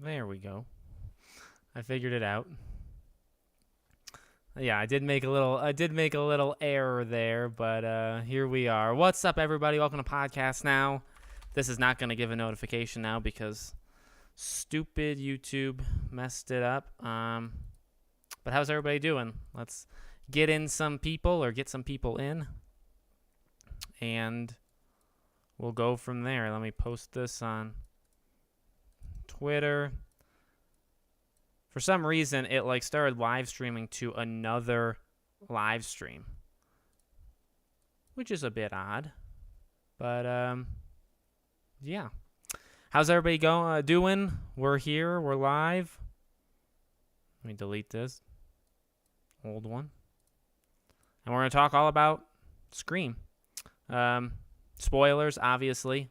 There we go. I figured it out. Yeah, I did make a little error there, but here we are. What's up, everybody? Welcome to Podcast Now. This is not going to give a notification now because stupid YouTube messed it up. But how's everybody doing? Let's get some people in, and we'll go from there. Let me post this on Twitter. For some reason, it started live streaming to another live stream, which is a bit odd. But yeah. How's everybody doing? We're here. We're live. Let me delete this old one, and we're gonna talk all about Scream. Spoilers, obviously.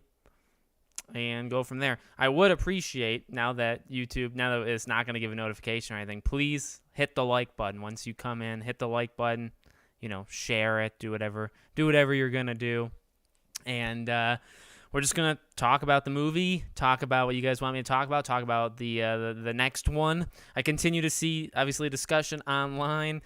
And go from there. I would appreciate, now that it's not going to give a notification or anything, please hit the like button. Once you come in, hit the like button, share it, do whatever you're going to do. And we're just going to talk about the movie, talk about what you guys want me to talk about the next one. I continue to see, obviously, discussion online.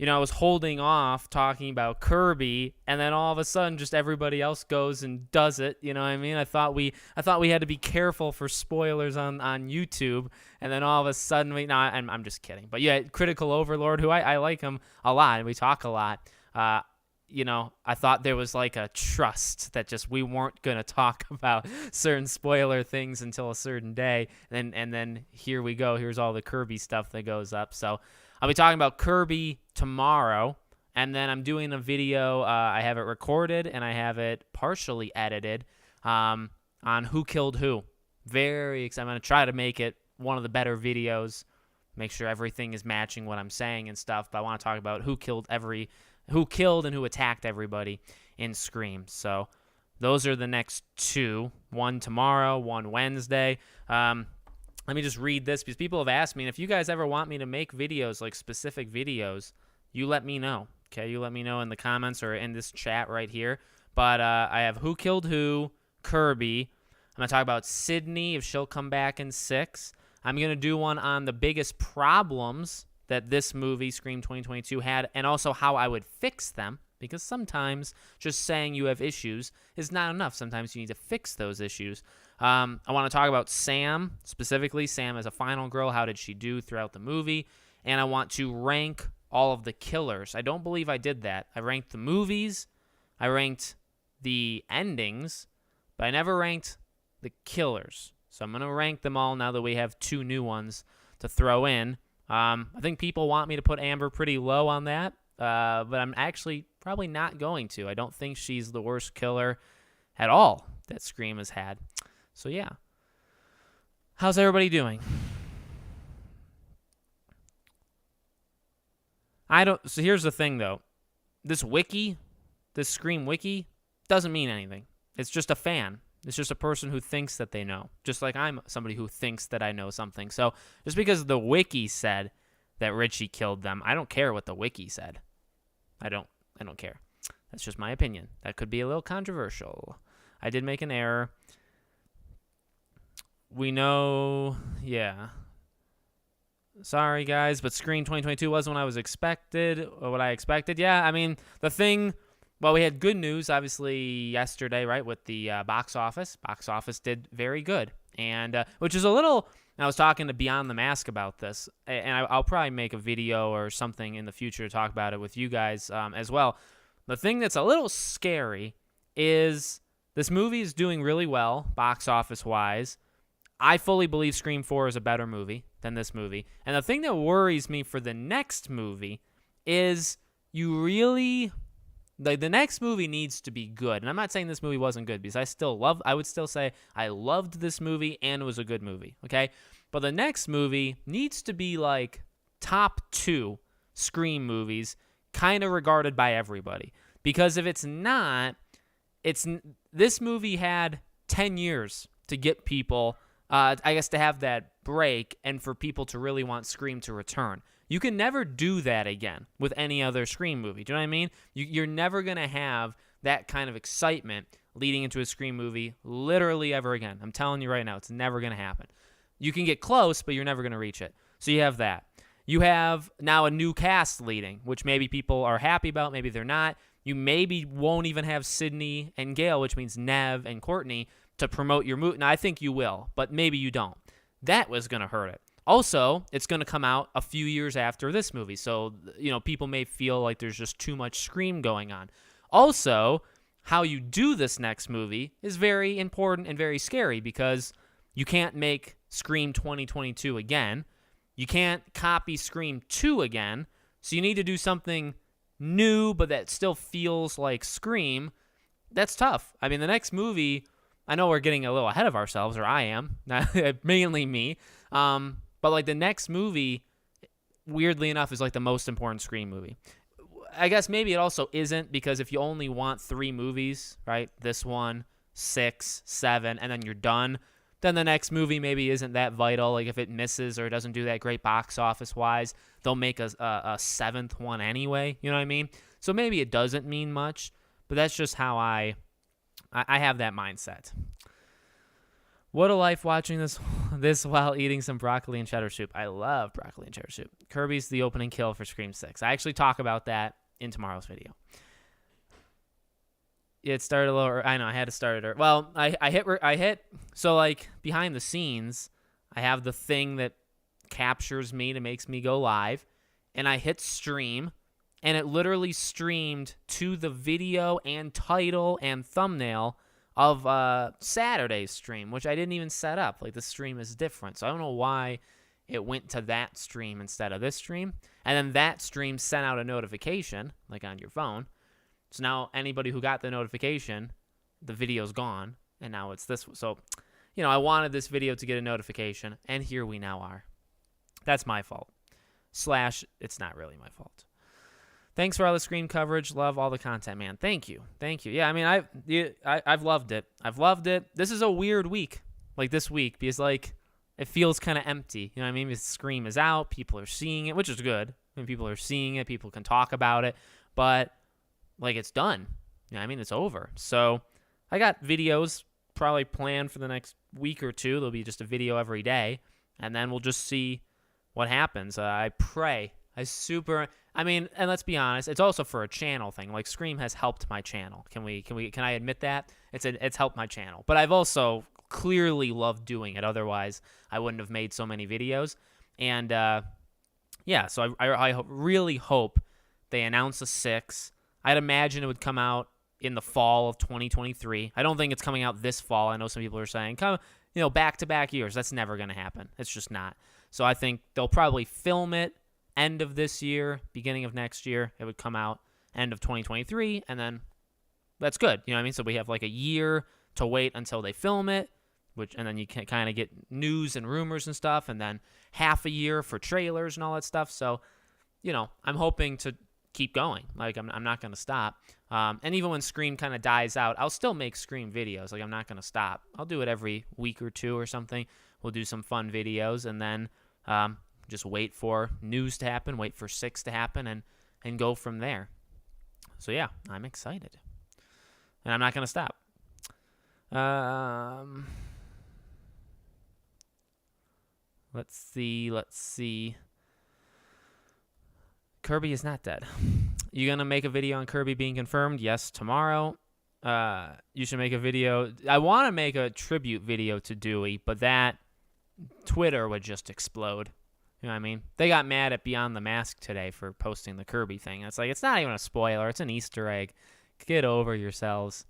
I was holding off talking about Kirby, and then all of a sudden, just everybody else goes and does it. You know what I mean? I thought we had to be careful for spoilers on YouTube, and then all of a sudden, I'm just kidding. But yeah, Critical Overlord, who I like him a lot, and we talk a lot. I thought there was a trust that just we weren't gonna talk about certain spoiler things until a certain day, and then here we go. Here's all the Kirby stuff that goes up. So I'll be talking about Kirby tomorrow, and then I'm doing a video. I have it recorded, and I have it partially edited on Who Killed Who. Very excited. I'm going to try to make it one of the better videos, make sure everything is matching what I'm saying and stuff, but I want to talk about who killed and who attacked everybody in Scream. So those are the next two. One tomorrow, one Wednesday. Let me just read this because people have asked me, and if you guys ever want me to make videos, specific videos, you let me know, okay? You let me know in the comments or in this chat right here. But I have Who Killed Who, Kirby. I'm going to talk about Sydney, if she'll come back in 6. I'm going to do one on the biggest problems that this movie, Scream 2022, had, and also how I would fix them. Because sometimes just saying you have issues is not enough. Sometimes you need to fix those issues. I want to talk about Sam, specifically Sam as a final girl. How did she do throughout the movie? And I want to rank all of the killers. I don't believe I did that. I ranked the movies. I ranked the endings. But I never ranked the killers. So I'm going to rank them all now that we have 2 new ones to throw in. I think people want me to put Amber pretty low on that. But I'm actually probably not going to. I don't think she's the worst killer at all that Scream has had. So yeah. How's everybody doing? So here's the thing though. This Scream wiki, doesn't mean anything. It's just a fan. It's just a person who thinks that they know. Just like I'm somebody who thinks that I know something. So just because the wiki said that Richie killed them, I don't care what the wiki said. I don't care. That's just my opinion. That could be a little controversial. I did make an error. We know, yeah. Sorry, guys, but Scream 2022 wasn't what I expected. Yeah, I mean, we had good news, obviously, yesterday, right, with the box office. Box office did very good, and which is a little... I was talking to Beyond the Mask about this, and I'll probably make a video or something in the future to talk about it with you guys as well. The thing that's a little scary is this movie is doing really well, box office-wise. I fully believe Scream 4 is a better movie than this movie. And the thing that worries me for the next movie is the next movie needs to be good. And I'm not saying this movie wasn't good because I would still say I loved this movie and it was a good movie, okay? But the next movie needs to be top 2 Scream movies, kind of regarded by everybody. Because if it's not, this movie had 10 years to get people, I guess, to have that break and for people to really want Scream to return. You can never do that again with any other Scream movie. Do you know what I mean? You're never going to have that kind of excitement leading into a Scream movie literally ever again. I'm telling you right now, it's never going to happen. You can get close, but you're never going to reach it. So you have that. You have now a new cast leading, which maybe people are happy about, maybe they're not. You maybe won't even have Sydney and Gail, which means Nev and Courtney, to promote your movie. Now, I think you will, but maybe you don't. That was going to hurt it. Also, it's going to come out a few years after this movie, so people may feel like there's just too much Scream going on. Also, how you do this next movie is very important and very scary because you can't make Scream 2022 again. You can't copy Scream 2 again, so you need to do something new, but that still feels like Scream. That's tough. I mean, the next movie, I know we're getting a little ahead of ourselves, or I am, mainly me, but like the next movie, weirdly enough, is like the most important Scream movie. I guess maybe it also isn't, because if you only want 3 movies, right, this one, 6, 7, and then you're done, then the next movie maybe isn't that vital. Like if it misses or doesn't do that great box office wise, they'll make a 7th one anyway. You know what I mean? So maybe it doesn't mean much, but that's just how I have that mindset. What a life watching this while eating some broccoli and cheddar soup. I love broccoli and cheddar soup. Kirby's the opening kill for Scream 6. I actually talk about that in tomorrow's video. It started a little. I know I had to start it. Well, I hit. So like behind the scenes, I have the thing that captures me, that makes me go live, and I hit stream, and it literally streamed to the video and title and thumbnail of Saturday's stream, which I didn't even set up. Like the stream is different, so I don't know why it went to that stream instead of this stream. And then that stream sent out a notification, like on your phone. So now anybody who got the notification, the video's gone, and now it's this. So, I wanted this video to get a notification, and here we now are. That's my fault. / it's not really my fault. Thanks for all the Scream coverage. Love all the content, man. Thank you. Yeah, I mean, I've loved it. This is a weird week, like this week, because like it feels kind of empty. You know what I mean? Because Scream is out, people are seeing it, which is good. I mean, people are seeing it, people can talk about it, but like it's done. You know what I mean? It's over. So I got videos probably planned for the next week or two. There'll be just a video every day, and then we'll just see what happens. I pray. And let's be honest, it's also for a channel thing. Like Scream has helped my channel. Can I admit that? It's helped my channel. But I've also clearly loved doing it. Otherwise, I wouldn't have made so many videos. And so I really hope they announce a 6. I'd imagine it would come out in the fall of 2023. I don't think it's coming out this fall. I know some people are saying, back-to-back years. That's never going to happen. It's just not. So I think they'll probably film it end of this year, beginning of next year. It would come out end of 2023, and then that's good. You know what I mean? So we have like a year to wait until they film it, and then you can kind of get news and rumors and stuff, and then half a year for trailers and all that stuff. So, I'm hoping to keep going. Like I'm not going to stop. And even when Scream kind of dies out, I'll still make Scream videos. Like I'm not going to stop. I'll do it every week or two or something. We'll do some fun videos, and then just wait for news to happen, wait for 6 to happen, and go from there. So yeah, I'm excited. And I'm not going to stop. Let's see. Kirby is not dead. You going to make a video on Kirby being confirmed? Yes, tomorrow. You should make a video. I want to make a tribute video to Dewey, but that Twitter would just explode. You know what I mean? They got mad at Beyond the Mask today for posting the Kirby thing. It's like, it's not even a spoiler. It's an Easter egg. Get over yourselves.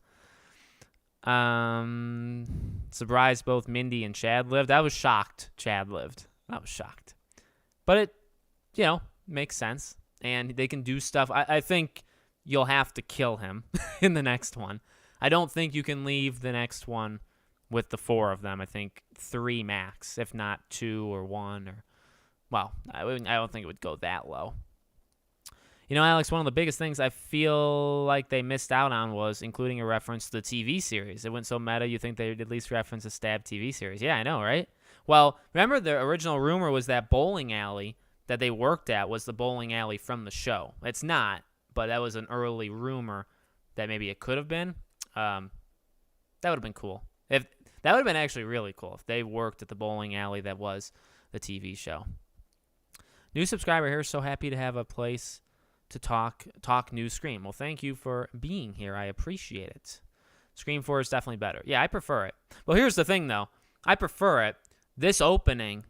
Surprised both Mindy and Chad lived. I was shocked Chad lived. I was shocked. But it, makes sense. And they can do stuff. I think you'll have to kill him in the next one. I don't think you can leave the next one with the 4 of them. I think 3 max, if not 2 or 1 or... Well, I don't think it would go that low. Alex, one of the biggest things I feel like they missed out on was including a reference to the TV series. It went so meta, you think they'd at least reference a Stab TV series. Yeah, I know, right? Well, remember the original rumor was that bowling alley that they worked at was the bowling alley from the show. It's not, but that was an early rumor that maybe it could have been. That would have been cool. If that would have been actually really cool if they worked at the bowling alley that was the TV show. New subscriber here, so happy to have a place to talk new Scream. Well, thank you for being here. I appreciate it. Scream 4 is definitely better. Yeah, I prefer it. Well, here's the thing, though. I prefer it. This opening,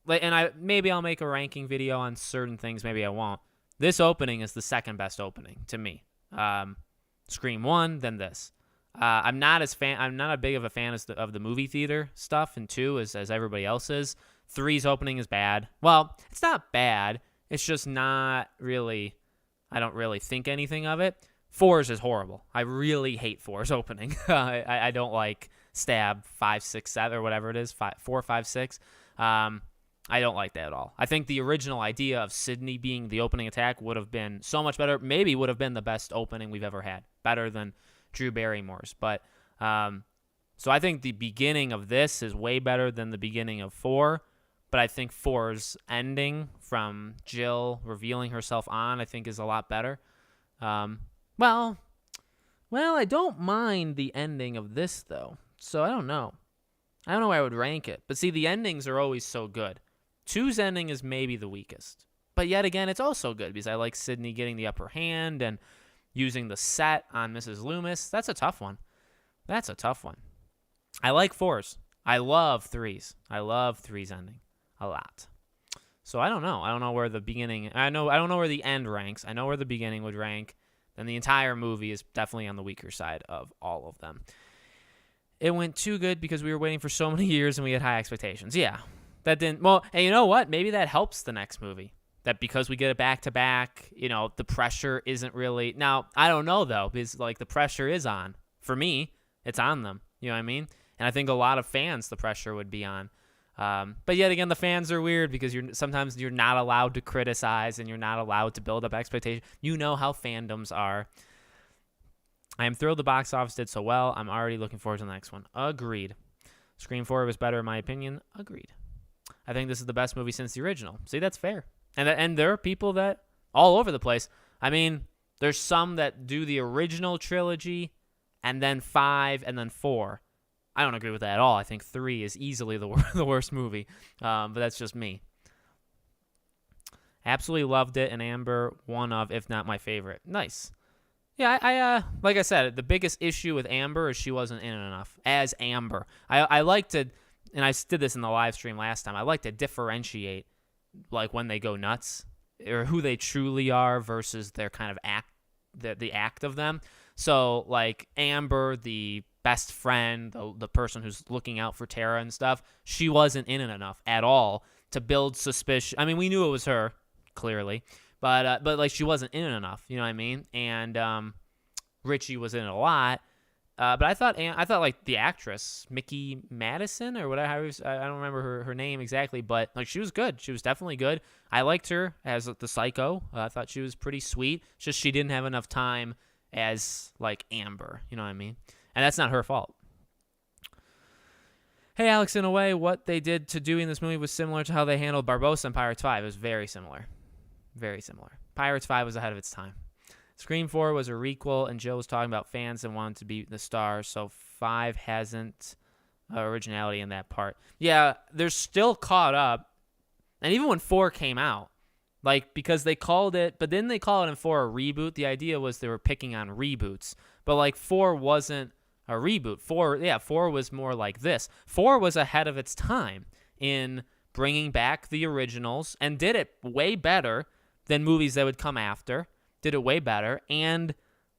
and maybe I'll make a ranking video on certain things. Maybe I won't. This opening is the second best opening to me. Scream 1, then this. I'm not as big of a fan of the movie theater stuff, and 2 as everybody else is. 3's opening is bad. Well, it's not bad. It's just not really. I don't really think anything of it. 4's is horrible. I really hate 4's opening. I don't like stab 5, 6, 7 or whatever it is. 4, 5, 6. I don't like that at all. I think the original idea of Sydney being the opening attack would have been so much better. Maybe would have been the best opening we've ever had. Better than Drew Barrymore's. But so I think the beginning of this is way better than the beginning of 4. But I think 4's ending from Jill revealing herself on, I think, is a lot better. Well, I don't mind the ending of this, though. So I don't know. I don't know where I would rank it. But see, the endings are always so good. 2's ending is maybe the weakest. But yet again, it's also good because I like Sydney getting the upper hand and using the set on Mrs. Loomis. That's a tough one. I like 4's. I love 3's. I love 3's ending a lot. So I don't know. I don't know where the beginning. I don't know where the end ranks. I know where the beginning would rank. Then the entire movie is definitely on the weaker side of all of them. It went too good because we were waiting for so many years and we had high expectations. Yeah, that didn't. Well, and you know what? Maybe that helps the next movie. That because we get it back to back, the pressure isn't really. Now I don't know though, because the pressure is on. For me, it's on them. You know what I mean? And I think a lot of fans, the pressure would be on. But yet again, the fans are weird because sometimes you're not allowed to criticize and you're not allowed to build up expectations. You know how fandoms are. I am thrilled the box office did so well. I'm already looking forward to the next one. Agreed. Scream 4 was better in my opinion. Agreed. I think this is the best movie since the original. See, that's fair. And there are people that all over the place. I mean, there's some that do the original trilogy and then 5 and then 4. I don't agree with that at all. I think 3 is easily the worst movie, but that's just me. Absolutely loved it, and Amber, one of, if not my favorite. Nice. Yeah, I like I said, the biggest issue with Amber is she wasn't in enough as Amber. I like to, and I did this in the live stream last time, I like to differentiate when they go nuts or who they truly are versus their kind of act, the act of them. So, Amber, the best friend, the person who's looking out for Tara and stuff, she wasn't in it enough at all to build suspicion. I mean, we knew it was her, clearly, but she wasn't in it enough, you know what I mean? And Richie was in it a lot, but I thought the actress Mickey Madison or whatever, I don't remember her name exactly, but she was good. She was definitely good. I liked her as the psycho. I thought she was pretty sweet. It's just she didn't have enough time as Amber, you know what I mean? And that's not her fault. Hey, Alex, in a way, what they did to Dewey in this movie was similar to how they handled Barbossa in Pirates 5. It was very similar. Very similar. Pirates 5 was ahead of its time. Scream 4 was a requel, and Jill was talking about fans and wanted to be the star, so 5 hasn't originality in that part. Yeah, they're still caught up. And even when 4 came out, because they called it, but then they call it in 4 a reboot. The idea was they were picking on reboots. But 4 wasn't a reboot. 4 was more like this. 4 was ahead of its time in bringing back the originals and did it way better than movies that would come after. Did it way better. And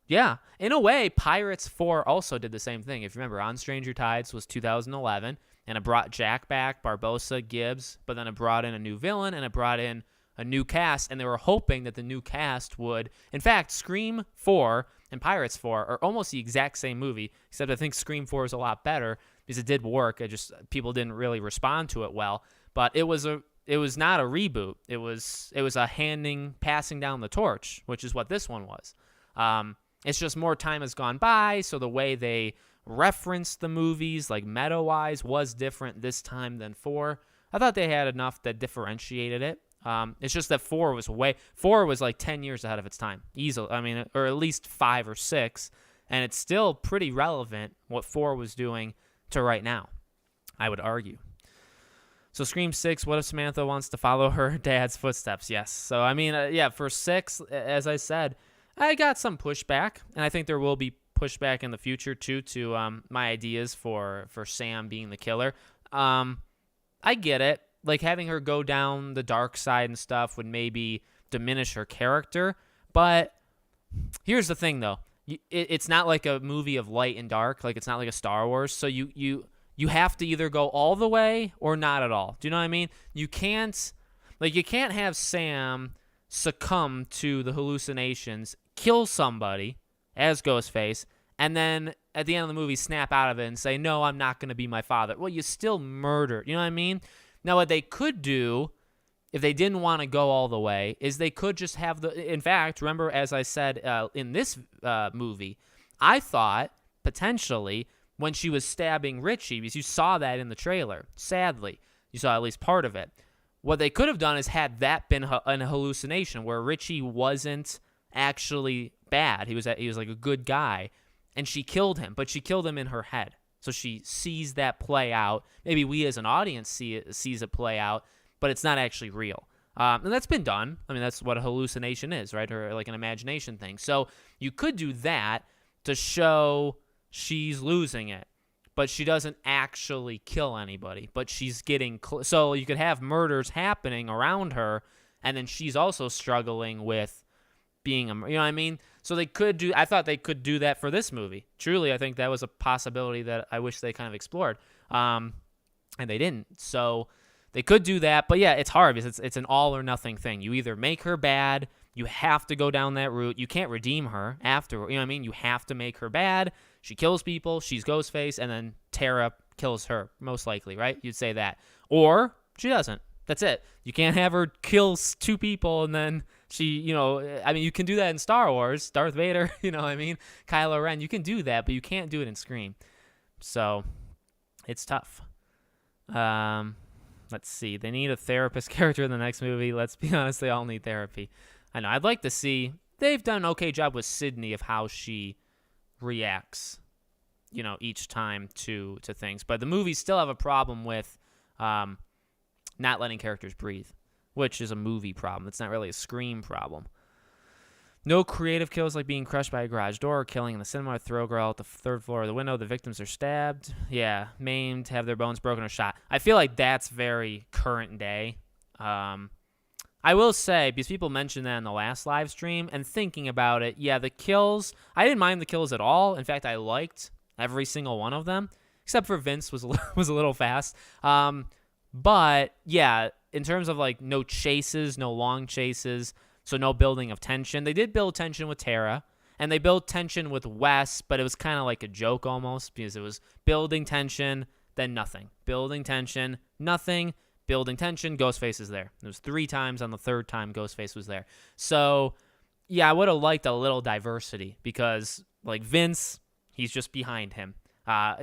yeah, in a way, Pirates 4 also did the same thing. If you remember, On Stranger Tides was 2011, and it brought Jack back, Barbossa, Gibbs, but then it brought in a new villain and it brought in a new cast, and they were hoping that the new cast would. In fact, Scream 4 and Pirates 4 are almost the exact same movie, except I think Scream 4 is a lot better because it did work. People didn't really respond to it well, but it was not a reboot. It was a passing down the torch, which is what this one was. It's just more time has gone by, so the way they referenced the movies, meta-wise, was different this time than 4. I thought they had enough that differentiated it. It's just that 4 was 10 years ahead of its time, easily. I mean, or at least 5 or 6, and it's still pretty relevant what 4 was doing to right now, I would argue. So Scream 6, what if Samantha wants to follow her dad's footsteps? Yes. So, I mean, yeah, for 6, as I said, I got some pushback, and I think there will be pushback in the future, too, to my ideas for Sam being the killer. I get it. Like, having her go down the dark side and stuff would maybe diminish her character. But here's the thing, though. It's not like a movie of light and dark. Like, it's not like a Star Wars. So you have to either go all the way or not at all. Do you know what I mean? You can't have Sam succumb to the hallucinations, kill somebody as Ghostface, and then at the end of the movie snap out of it and say, no, I'm not going to be my father. Well, you still murdered. You know what I mean? Now, what they could do, if they didn't want to go all the way, is they could just have in fact, remember, as I said in this movie, I thought potentially when she was stabbing Richie, because you saw that in the trailer, sadly, you saw at least part of it. What they could have done is had that been an hallucination where Richie wasn't actually bad. He was like a good guy, and she killed him, but she killed him in her head. So she sees that play out. Maybe we as an audience sees it play out, but it's not actually real. And that's been done. I mean, that's what a hallucination is, right? Or like an imagination thing. So you could do that to show she's losing it, but she doesn't actually kill anybody, but she's getting so you could have murders happening around her, and then she's also struggling with being you know what I mean? So I thought they could do that for this movie. Truly, I think that was a possibility that I wish they kind of explored, and they didn't. So they could do that, but yeah, it's hard because it's an all or nothing thing. You either make her bad, you have to go down that route. You can't redeem her after, you know what I mean? You have to make her bad. She kills people, she's Ghostface, and then Tara kills her, most likely, right? You'd say that. Or she doesn't. That's it. You can't have her kill 2 people and then she, you know, I mean, you can do that in Star Wars, Darth Vader, you know what I mean? Kylo Ren, you can do that, but you can't do it in Scream. So, it's tough. Let's see. They need a therapist character in the next movie. Let's be honest, they all need therapy. I know. I'd like to see. They've done an okay job with Sydney of how she reacts, you know, each time to things. But the movies still have a problem with not letting characters breathe, which is a movie problem. It's not really a Scream problem. No creative kills like being crushed by a garage door, killing in the cinema, throw girl out the 3rd floor of the window. The victims are stabbed. Yeah, maimed, have their bones broken or shot. I feel like that's very current day. I will say, because people mentioned that in the last live stream, and thinking about it, yeah, the kills, I didn't mind the kills at all. In fact, I liked every single one of them, except for Vince was a little fast. But, yeah, in terms of, like, no chases, no long chases, so no building of tension. They did build tension with Tara, and they built tension with Wes, but it was kind of like a joke almost, because it was building tension, then nothing. Building tension, nothing. Building tension, Ghostface is there. It was 3 times. On the 3rd time, Ghostface was there. So, yeah, I would have liked a little diversity because, like, Vince, he's just behind him. Wes,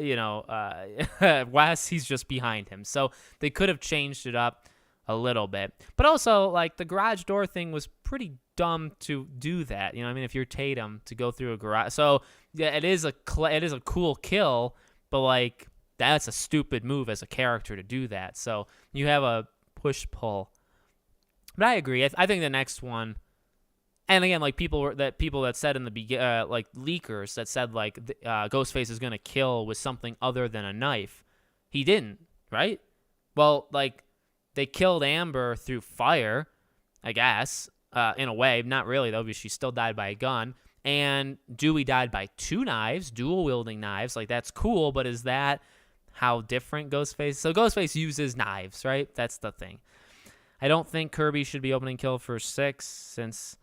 he's just behind him. So they could have changed it up a little bit. But also, like, the garage door thing was pretty dumb to do that. You know what I mean? If you're Tatum, to go through a garage. So, yeah, it is a cool kill, but, like, that's a stupid move as a character to do that. So you have a push-pull. But I agree. I think the next one, and again, like people that said in the beginning, like leakers that said like Ghostface is gonna kill with something other than a knife. He didn't, right? Well, like they killed Amber through fire, I guess, in a way. Not really though, because she still died by a gun. And Dewey died by 2 knives, dual wielding knives. Like that's cool, but is that how different Ghostface? So Ghostface uses knives, right? That's the thing. I don't think Kirby should be opening kill for 6 since,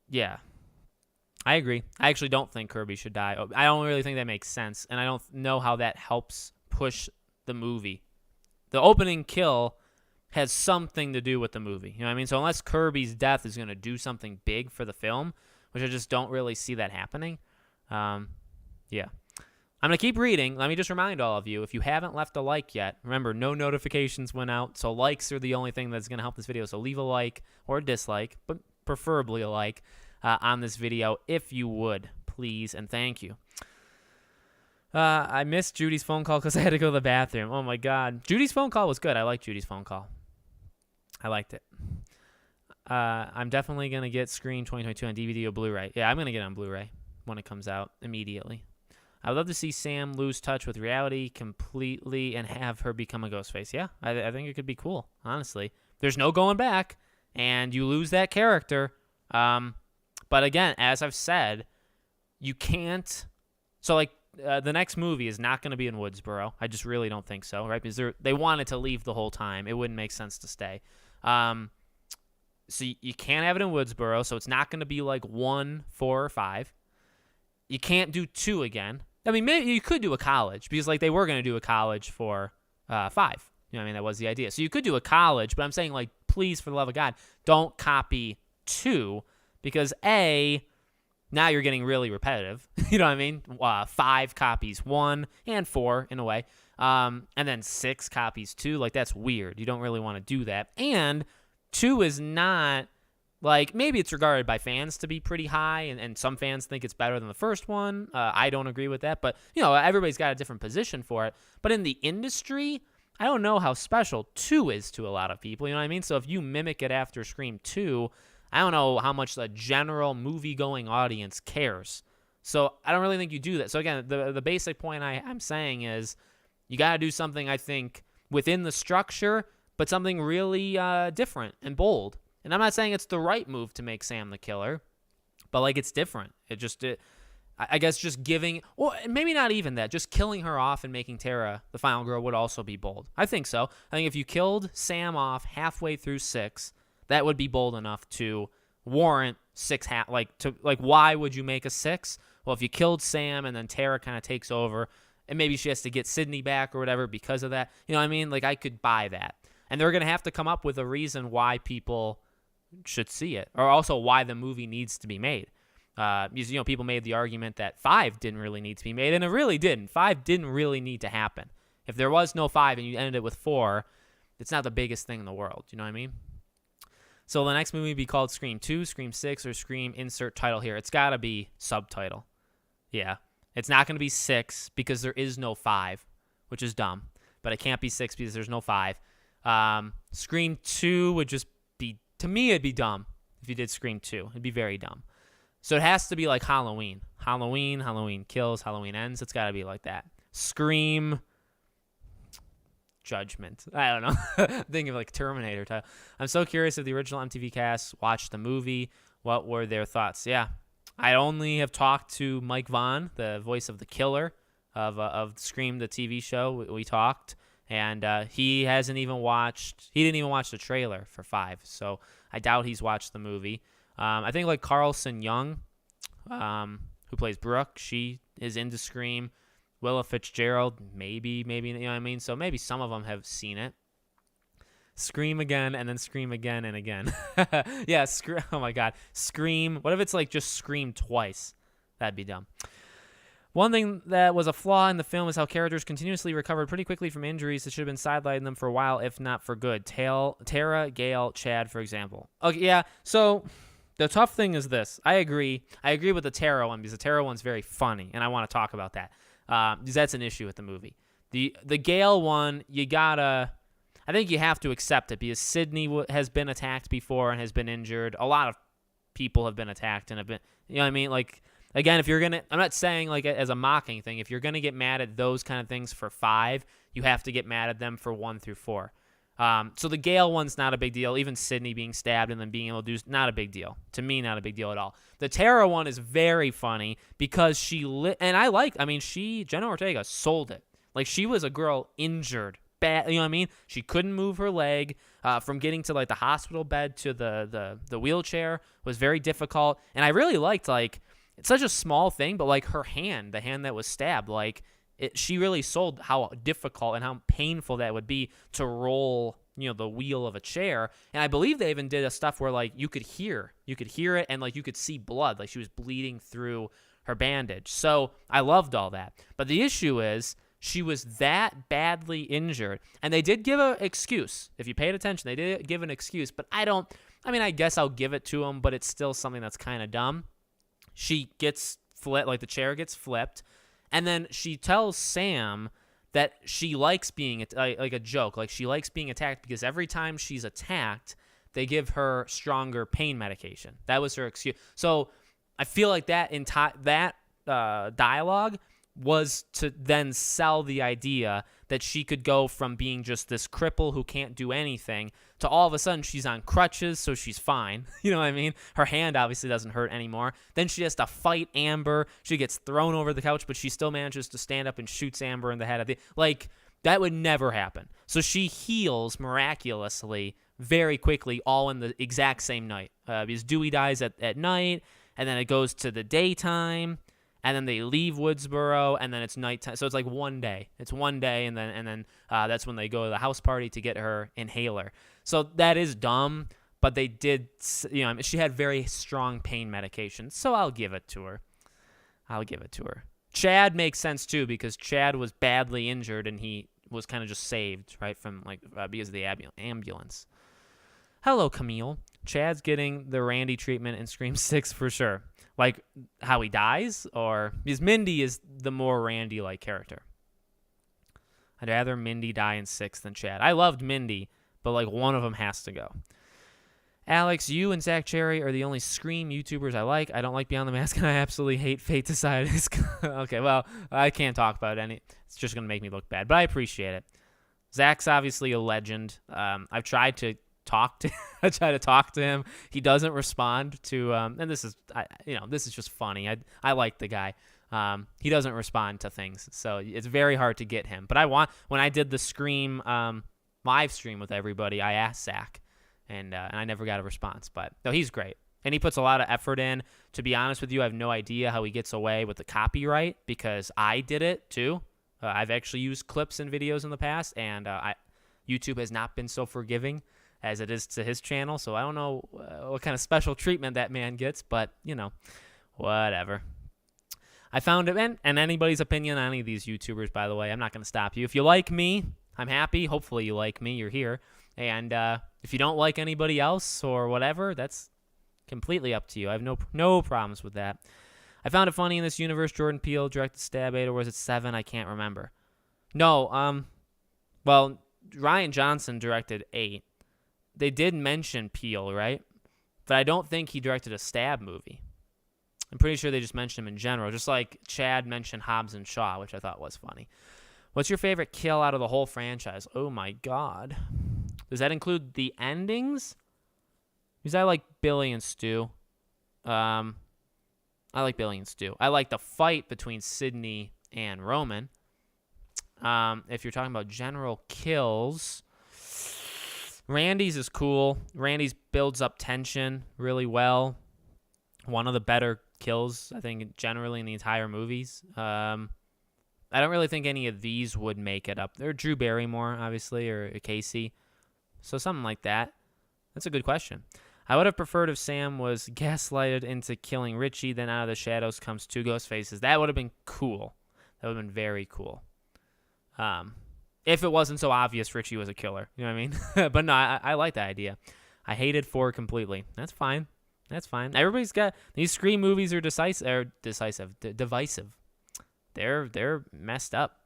yeah, I agree. I actually don't think Kirby should die. I don't really think that makes sense, and I don't know how that helps push the movie. The opening kill has something to do with the movie. You know what I mean? So unless Kirby's death is going to do something big for the film, which I just don't really see that happening, yeah. I'm going to keep reading. Let me just remind all of you, if you haven't left a like yet, remember, no notifications went out, so likes are the only thing that's going to help this video. So leave a like or a dislike, but preferably a like on this video if you would, please, and thank you. I missed Judy's phone call because I had to go to the bathroom. Oh, my God. Judy's phone call was good. I liked Judy's phone call. I liked it. I'm definitely going to get Scream 2022 on DVD or Blu-ray. Yeah, I'm going to get it on Blu-ray when it comes out immediately. I would love to see Sam lose touch with reality completely and have her become a Ghostface. Yeah, I think it could be cool, honestly. There's no going back, and you lose that character. But again, as I've said, you can't... So, like, the next movie is not going to be in Woodsboro. I just really don't think so, right? Because they wanted to leave the whole time. It wouldn't make sense to stay. So you can't have it in Woodsboro, so it's not going to be like 1, 4, or 5. You can't do 2 again. I mean, maybe you could do a college, because like they were going to do a college for 5. You know what I mean? That was the idea. So you could do a college, but I'm saying, like, please, for the love of God, don't copy 2, because A... Now you're getting really repetitive. You know what I mean? 5 copies 1 and 4 in a way. And then 6 copies 2. Like, that's weird. You don't really want to do that. And 2 is not, like, maybe it's regarded by fans to be pretty high, and some fans think it's better than the first one. I don't agree with that. But, you know, everybody's got a different position for it. But in the industry, I don't know how special 2 is to a lot of people. You know what I mean? So if you mimic it after Scream 2... I don't know how much the general movie-going audience cares. So I don't really think you do that. So again, the basic point I'm saying is you got to do something, I think, within the structure, but something really different and bold. And I'm not saying it's the right move to make Sam the killer, but, like, it's different. I guess just giving, or maybe not even that, just killing her off and making Tara the final girl would also be bold. I think so. I think if you killed Sam off halfway through 6, that would be bold enough to warrant 6. Why would you make a 6? Well, if you killed Sam and then Tara kind of takes over, and maybe she has to get Sydney back or whatever because of that, you know what I mean? Like, I could buy that. And they're going to have to come up with a reason why people should see it, or also why the movie needs to be made. Because, you know, people made the argument that 5 didn't really need to be made, and it really didn't. 5 didn't really need to happen. If there was no 5 and you ended it with 4, it's not the biggest thing in the world. You know what I mean? So the next movie would be called Scream 2, Scream 6, or Scream insert title here. It's got to be subtitle. Yeah. It's not going to be 6 because there is no 5, which is dumb. But it can't be 6 because there's no 5. Scream 2 would just be, to me, it'd be dumb if you did Scream 2. It'd be very dumb. So it has to be like Halloween. Halloween kills, Halloween ends. It's got to be like that. Scream... Judgment. I don't know. Thinking of like Terminator title. I'm so curious if the original MTV cast watched the movie. What were their thoughts? Yeah, I only have talked to Mike Vaughn, the voice of the killer of Scream, the TV show. We talked, and he hasn't even watched. He didn't even watch the trailer for 5. So I doubt he's watched the movie. I think like Carlson Young, who plays Brooke, she is into Scream. Willa Fitzgerald, maybe, you know what I mean? So maybe some of them have seen it. Scream again, and then Scream again and again. Yeah, oh my God. Scream. What if it's like just Scream twice? That'd be dumb. One thing that was a flaw in the film is how characters continuously recovered pretty quickly from injuries that should have been sidelining them for a while, if not for good. Tara, Gale, Chad, for example. Okay, yeah, so... The tough thing is this. I agree with the Tara one, because the Tara one's very funny, and I want to talk about that. Because that's an issue with the movie. The Gale one, I think you have to accept it, because Sydney has been attacked before and has been injured. A lot of people have been attacked and have been, you know what I mean? Like, again, if you're going to, I'm not saying like as a mocking thing, if you're going to get mad at those kind of things for 5, you have to get mad at them for 1 through 4. So the Gale one's not a big deal. Even Sydney being stabbed and then being able to do, not a big deal. To me, not a big deal at all. The Tara one is very funny because Jenna Ortega sold it. Like, she was a girl injured bad, you know what I mean? She couldn't move her leg. From getting to like the hospital bed to the wheelchair was very difficult. And I really liked, like, it's such a small thing, but like her hand, the hand that was stabbed, like, she really sold how difficult and how painful that would be to roll, you know, the wheel of a chair. And I believe they even did a stuff where like you could hear it, and like you could see blood, like she was bleeding through her bandage. So I loved all that. But the issue is she was that badly injured, and they did give an excuse. If you paid attention, they did give an excuse, but I guess I'll give it to them, but it's still something that's kind of dumb. She gets flipped, like the chair gets flipped. And then she tells Sam that she likes being, like a joke, like she likes being attacked because every time she's attacked, they give her stronger pain medication. That was her excuse. So I feel like that dialogue was to then sell the idea that she could go from being just this cripple who can't do anything to all of a sudden she's on crutches, so she's fine. You know what I mean? Her hand obviously doesn't hurt anymore. Then she has to fight Amber. She gets thrown over the couch, but she still manages to stand up and shoots Amber in the head. Like, that would never happen. So she heals miraculously very quickly, all in the exact same night. Because Dewey dies at night, and then it goes to the daytime, and then they leave Woodsboro, and then it's nighttime. So it's like one day. It's one day, and then that's when they go to the house party to get her inhaler. So that is dumb, but they did, she had very strong pain medication, so I'll give it to her. Chad makes sense, too, because Chad was badly injured, and he was kind of just saved, right, from because of the ambulance. Hello, Camille. Chad's getting the Randy treatment in Scream 6 for sure. Like, how he dies, or because Mindy is the more Randy-like character. I'd rather Mindy die in 6 than Chad. I loved Mindy, but, like, one of them has to go. Alex, you and Zach Cherry are the only Scream YouTubers I like. I don't like Beyond the Mask, and I absolutely hate Fate Decided. Okay, well, I can't talk about any. It's just going to make me look bad, but I appreciate it. Zach's obviously a legend. I've tried to talk to him. He doesn't respond to, and this is just funny. I like the guy. He doesn't respond to things, so it's very hard to get him. But when I did the Scream live stream with everybody, I asked Zach, and I never got a response. But no, he's great, and he puts a lot of effort in. To be honest with you, I have no idea how he gets away with the copyright because I did it too. I've actually used clips and videos in the past, and YouTube has not been so forgiving as it is to his channel, so I don't know what kind of special treatment that man gets, but, whatever. I found it, and anybody's opinion on any of these YouTubers, by the way, I'm not going to stop you. If you like me, I'm happy. Hopefully you like me. You're here. And if you don't like anybody else or whatever, that's completely up to you. I have no problems with that. I found it funny in this universe, Jordan Peele directed Stab 8, or was it 7? I can't remember. No, well, Rian Johnson directed 8. They did mention Peele, right? But I don't think he directed a Stab movie. I'm pretty sure they just mentioned him in general, just like Chad mentioned Hobbs and Shaw, which I thought was funny. What's your favorite kill out of the whole franchise? Oh, my God. Does that include the endings? Because I like Billy and Stu. I like Billy and Stu. I like the fight between Sydney and Roman. If you're talking about general kills, Randy's is cool. Randy's builds up tension really well. One of the better kills, I think, generally in the entire movies. I don't really think any of these would make it up. They're Drew Barrymore, obviously, or Casey. So something like that. That's a good question. I would have preferred if Sam was gaslighted into killing Richie, then out of the shadows comes 2 ghost faces. That would have been cool. That would have been very cool. If it wasn't so obvious Richie was a killer. You know what I mean? But no, I like that idea. I hated 4 completely. That's fine. Everybody's got... These Scream movies are divisive. They're messed up.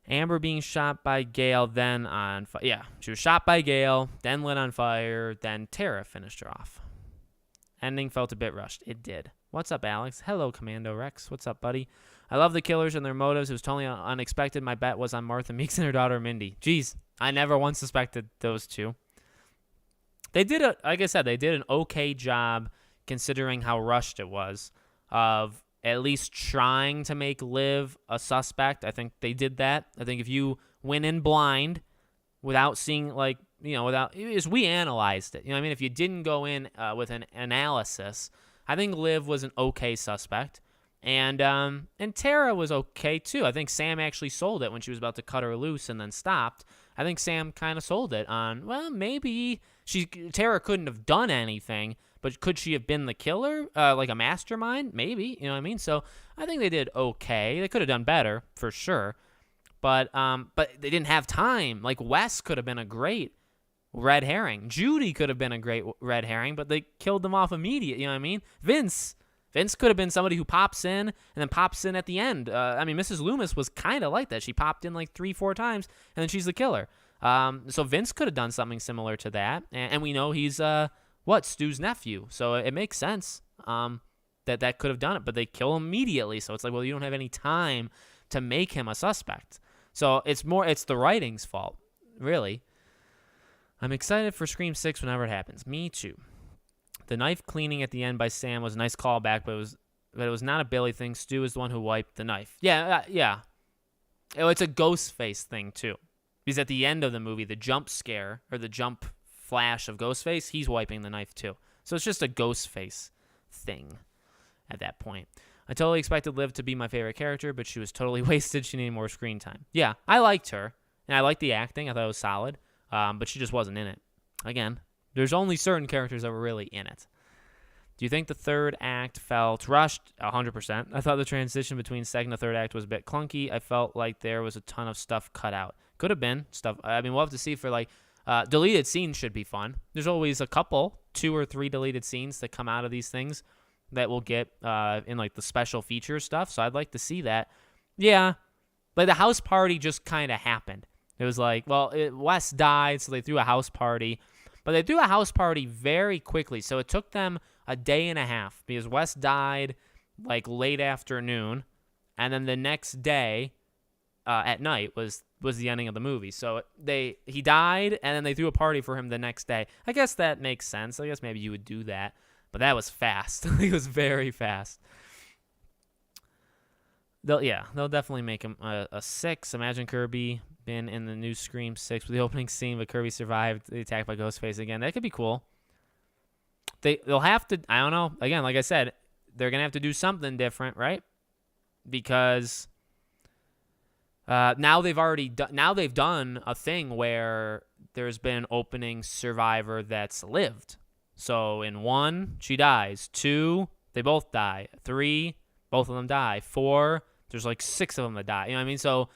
Amber being shot by Gale, then on fire. Yeah, she was shot by Gale, then lit on fire, then Tara finished her off. Ending felt a bit rushed. It did. What's up, Alex? Hello, Commando Rex. What's up, buddy? I love the killers and their motives. It was totally unexpected. My bet was on Martha Meeks and her daughter, Mindy. Jeez, I never once suspected those two. They did, like I said, they did an okay job considering how rushed it was of at least trying to make Liv a suspect. I think they did that. I think if you went in blind without seeing, as we analyzed it, I mean, if you didn't go in with an analysis, I think Liv was an okay suspect. And Tara was okay, too. I think Sam actually sold it when she was about to cut her loose and then stopped. I think Sam kind of sold it on, well, maybe Tara couldn't have done anything, but could she have been the killer, like a mastermind? Maybe, you know what I mean? So I think they did okay. They could have done better, for sure. But they didn't have time. Like, Wes could have been a great red herring. Judy could have been a great red herring, but they killed them off immediately, you know what I mean? Vince Vince could have been somebody who pops in and then pops in at the end. I mean, Mrs. Loomis was kind of like that. She popped in like 3-4 times, and then she's the killer. So Vince could have done something similar to that. And we know he's, Stu's nephew. So it makes sense that could have done it. But they kill him immediately. So it's like, well, you don't have any time to make him a suspect. So it's the writing's fault, really. I'm excited for Scream 6 whenever it happens. Me too. The knife cleaning at the end by Sam was a nice callback, but it was not a Billy thing. Stu is the one who wiped the knife. Yeah. It's a Ghostface thing too, because at the end of the movie, the jump scare or the jump flash of Ghostface, he's wiping the knife too. So it's just a Ghostface thing at that point. I totally expected Liv to be my favorite character, but she was totally wasted. She needed more screen time. Yeah, I liked her, and I liked the acting. I thought it was solid, but she just wasn't in it. Again, there's only certain characters that were really in it. Do you think the third act felt rushed? 100%. I thought the transition between second and third act was a bit clunky. I felt like there was a ton of stuff cut out. Could have been stuff. I mean, we'll have to see for deleted scenes should be fun. There's always a couple, 2 or 3 deleted scenes that come out of these things that we'll get in like the special feature stuff. So I'd like to see that. Yeah, like the house party just kind of happened. It was like, well, Wes died, so they threw a house party. But they threw a house party very quickly, so it took them a day and a half because Wes died like late afternoon, and then the next day at night was the ending of the movie. So he died, and then they threw a party for him the next day. I guess that makes sense. I guess maybe you would do that, but that was fast. It was very fast. They'll definitely make him a 6. Imagine Kirby been in the new Scream 6 with the opening scene, but Kirby survived the attack by Ghostface again. That could be cool. They'll have to, I don't know. Again, like I said, they're going to have to do something different, right? Because now they've done a thing where there's been an opening survivor that's lived. So in 1, she dies. 2, they both die. 3, both of them die. 4, there's like 6 of them that die. You know what I mean? So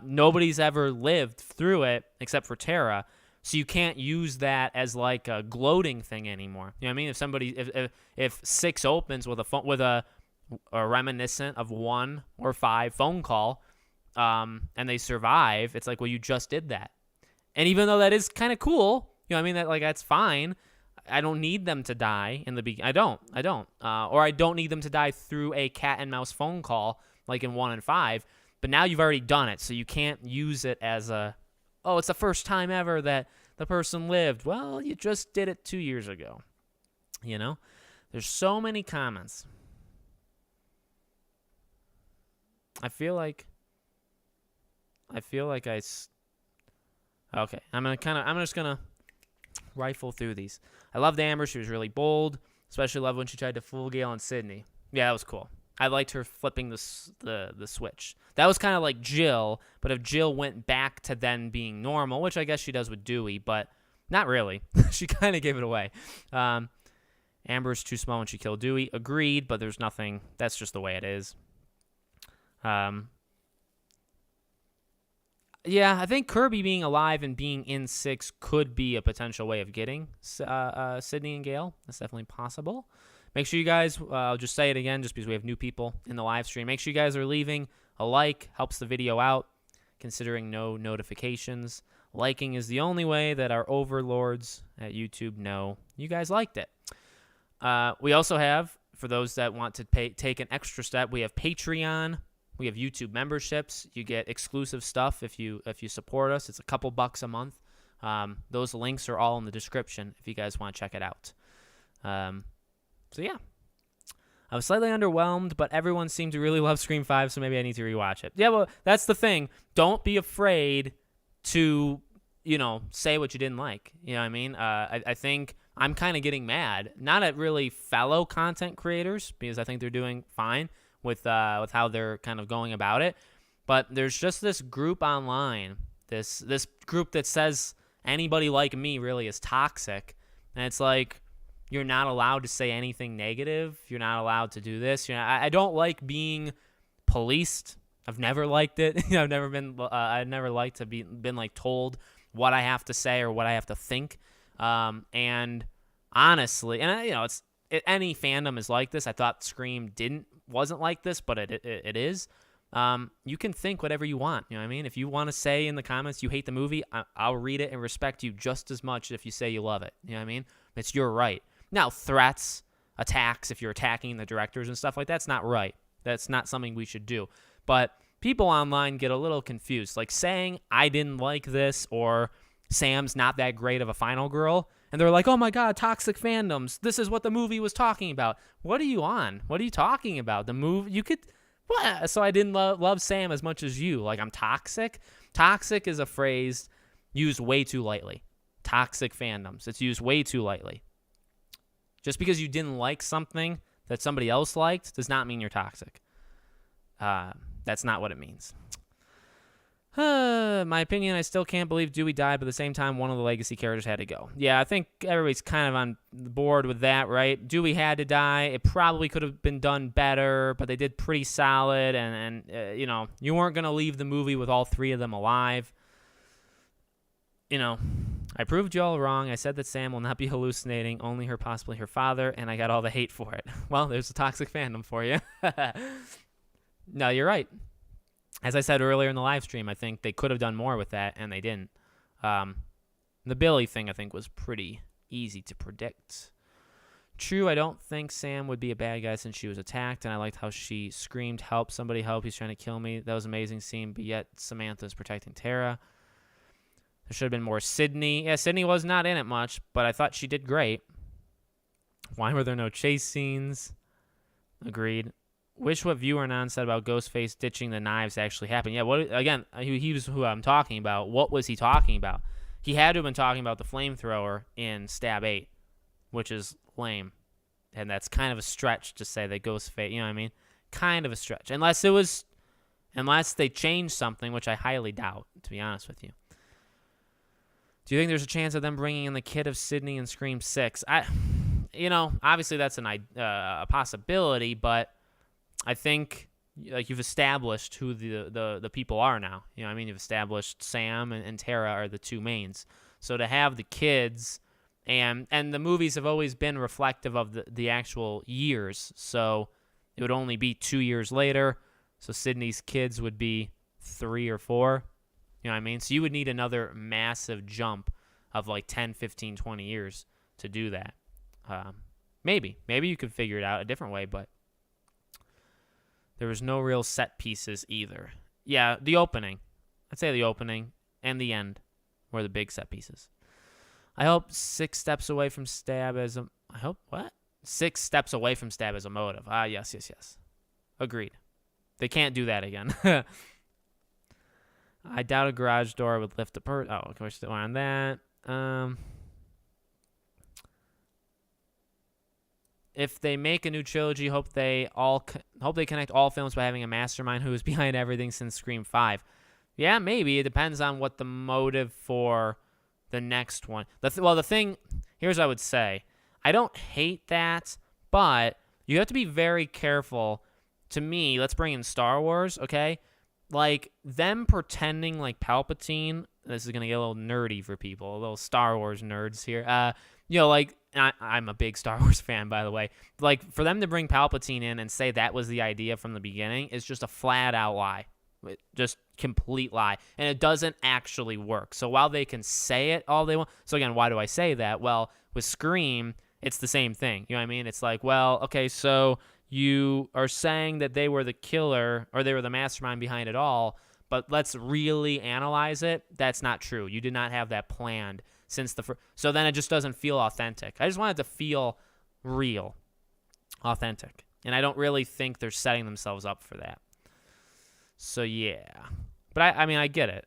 nobody's ever lived through it except for Tara. So you can't use that as like a gloating thing anymore. You know what I mean? If somebody, if 6 opens with a reminiscent of 1 or 5 phone call, and they survive, it's like, well, you just did that. And even though that is kind of cool, you know what I mean? That's fine. I don't need them to die in the beginning. I don't. Or I don't need them to die through a cat and mouse phone call like in 1 and 5. But now you've already done it, so you can't use it as it's the first time ever that the person lived. Well, you just did it 2 years ago. You know? There's so many comments. I feel like okay, I'm just gonna rifle through these. I loved Amber. She was really bold. Especially loved when she tried to fool Gail and Sydney. Yeah, that was cool. I liked her flipping the switch. That was kind of like Jill, but if Jill went back to then being normal, which I guess she does with Dewey, but not really. She kind of gave it away. Amber's too small when she killed Dewey. Agreed, but there's nothing. That's just the way it is. Yeah, I think Kirby being alive and being in 6 could be a potential way of getting Sydney and Gale. That's definitely possible. Make sure you guys, I'll just say it again just because we have new people in the live stream. Make sure you guys are leaving a like. Helps the video out, considering no notifications. Liking is the only way that our overlords at YouTube know you guys liked it. We also have, for those that want to take an extra step, we have Patreon. We have YouTube memberships. You get exclusive stuff if you support us. It's a couple bucks a month. Those links are all in the description if you guys want to check it out. So yeah, I was slightly underwhelmed, but everyone seemed to really love Scream 5, so maybe I need to rewatch it. Yeah, well, that's the thing. Don't be afraid to, say what you didn't like. You know what I mean? I think I'm kind of getting mad, not at really fellow content creators, because I think they're doing fine with how they're kind of going about it. But there's just this group online, this group that says anybody like me really is toxic, and it's like, you're not allowed to say anything negative. You're not allowed to do this. I don't like being policed. I've never liked it. I've never liked to been like told what I have to say or what I have to think. And honestly, and it's any fandom is like this. I thought Scream wasn't like this, but it is. You can think whatever you want. You know what I mean? If you want to say in the comments you hate the movie, I'll read it and respect you just as much if you say you love it. You know what I mean? It's your right. Now, threats, attacks, if you're attacking the directors and stuff like that's not right. That's not something we should do. But people online get a little confused. Like saying I didn't like this or Sam's not that great of a final girl. And they're like, oh my God, toxic fandoms. This is what the movie was talking about. What are you on? What are you talking about? The movie, you could, what? So I didn't love Sam as much as you. Like I'm toxic? Toxic is a phrase used way too lightly. Toxic fandoms. It's used way too lightly. Just because you didn't like something that somebody else liked does not mean you're toxic. That's not what it means. My opinion, I still can't believe Dewey died, but at the same time, one of the legacy characters had to go. Yeah, I think everybody's kind of on board with that, right? Dewey had to die. It probably could have been done better, but they did pretty solid, and you know, you weren't going to leave the movie with all three of them alive. You know, I proved you all wrong. I said that Sam will not be hallucinating, only possibly her father, and I got all the hate for it. Well, there's a toxic fandom for you. No, you're right. As I said earlier in the live stream, I think they could have done more with that, and they didn't. The Billy thing, I think, was pretty easy to predict. True, I don't think Sam would be a bad guy since she was attacked, and I liked how she screamed, help, somebody help, he's trying to kill me. That was an amazing scene, but yet Samantha's protecting Tara. There should have been more Sydney. Yeah, Sydney was not in it much, but I thought she did great. Why were there no chase scenes? Agreed. Wish what viewer non said about Ghostface ditching the knives actually happened. Yeah, what again, he was who I'm talking about. What was he talking about? He had to have been talking about the flamethrower in Stab 8, which is lame. And that's kind of a stretch to say that Ghostface, you know what I mean? Kind of a stretch. Unless they changed something, which I highly doubt, to be honest with you. Do you think there's a chance of them bringing in the kid of Sydney in Scream 6? Obviously that's a possibility, but I think like you've established who the people are now. You know what I mean? You've established Sam and Tara are the two mains. So to have the kids, and the movies have always been reflective of the actual years. So it would only be 2 years later. So Sydney's kids would be 3 or 4. You know what I mean? So you would need another massive jump of like 10, 15, 20 years to do that. Maybe you could figure it out a different way, but there was no real set pieces either. Yeah, the opening. I'd say the opening and the end were the big set pieces. I hope 6 steps away from stab as a... I hope, what? 6 steps away from stab as a motive. Yes. Agreed. They can't do that again. I doubt a garage door would lift a person. Oh, of course, on that. If they make a new trilogy, hope they connect all films by having a mastermind who is behind everything since Scream 5. Yeah, maybe. It depends on what the motive for the next one. The thing, here's what I would say. I don't hate that, but you have to be very careful. To me, let's bring in Star Wars, okay? Like, them pretending like Palpatine, this is going to get a little nerdy for people, a little Star Wars nerds here. I'm a big Star Wars fan, by the way. Like, for them to bring Palpatine in and say that was the idea from the beginning is just a flat-out lie. Just complete lie. And it doesn't actually work. So while they can say it all they want... So again, why do I say that? Well, with Scream, it's the same thing. You know what I mean? It's like, well, okay, so you are saying that they were the killer or they were the mastermind behind it all, but let's really analyze it. That's not true. You did not have that planned since the first. So then it just doesn't feel authentic. I just want it to feel real, authentic. And I don't really think they're setting themselves up for that. So yeah. But I get it.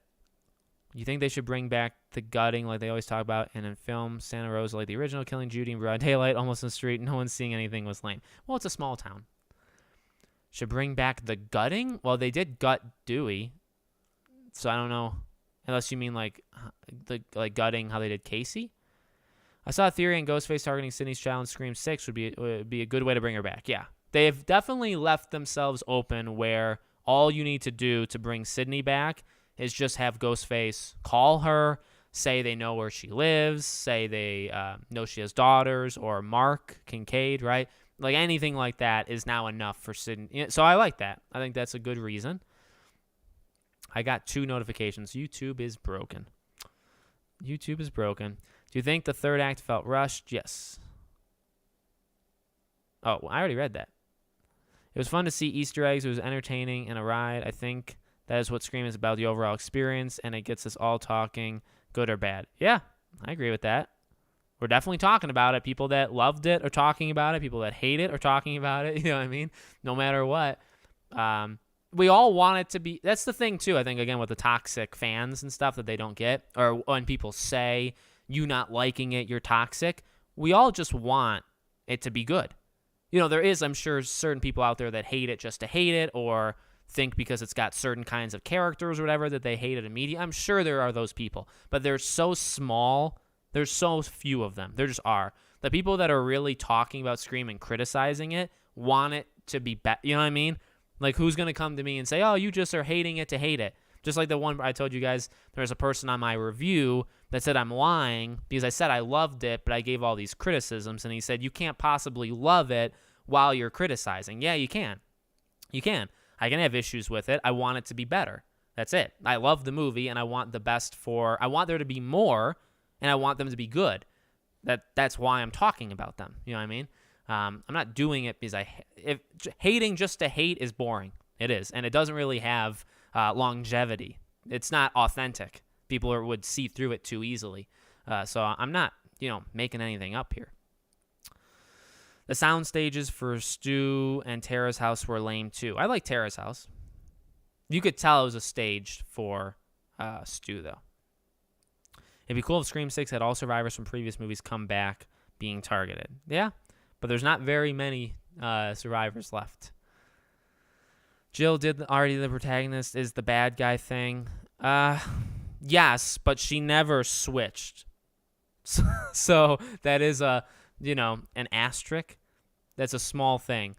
You think they should bring back the gutting like they always talk about, and in film, Santa Rosa, like the original, killing Judy in broad daylight, almost in the street, no one's seeing anything, was lame. Well, it's a small town. Should bring back the gutting? Well, they did gut Dewey, so I don't know, unless you mean like gutting how they did Casey. I saw a theory on Ghostface targeting Sydney's child in Scream 6 would be a good way to bring her back. Yeah, they have definitely left themselves open where all you need to do to bring Sydney back is just have Ghostface call her, say they know where she lives, say they know she has daughters, or Mark Kincaid, right? Like anything like that is now enough for Sydney. So I like that. I think that's a good reason. I got 2 notifications. YouTube is broken. YouTube is broken. Do you think the third act felt rushed? Yes. Oh, I already read that. It was fun to see Easter eggs. It was entertaining and a ride. I think that is what Scream is about, the overall experience, and it gets us all talking, good or bad. Yeah, I agree with that. We're definitely talking about it. People that loved it are talking about it. People that hate it are talking about it. You know what I mean? No matter what. We all want it to be. That's the thing, too, I think, again, with the toxic fans and stuff that they don't get. Or when people say, you not liking it, you're toxic. We all just want it to be good. You know, there is, I'm sure, certain people out there that hate it just to hate it, or think because it's got certain kinds of characters or whatever that they hate it immediately. I'm sure there are those people. But they're so small. There's so few of them. There just are. The people that are really talking about Scream and criticizing it want it to be better. You know what I mean? Like, who's going to come to me and say, oh, you just are hating it to hate it? Just like the one I told you guys, there was a person on my review that said I'm lying because I said I loved it, but I gave all these criticisms. And he said, you can't possibly love it while you're criticizing. Yeah, you can. You can. I can have issues with it. I want it to be better. That's it. I love the movie, and I want the best for... I want there to be more, and I want them to be good. That's why I'm talking about them. You know what I mean? I'm not doing it because hating just to hate is boring. It is, and it doesn't really have longevity. It's not authentic. People would see through it too easily. So I'm not, making anything up here. The sound stages for Stu and Tara's house were lame too. I like Tara's house. You could tell it was a stage for Stu, though. It'd be cool if Scream 6 had all survivors from previous movies come back being targeted. Yeah, but there's not very many survivors left. Jill did already the protagonist is the bad guy thing. Yes, but she never switched. So that is an asterisk. That's a small thing.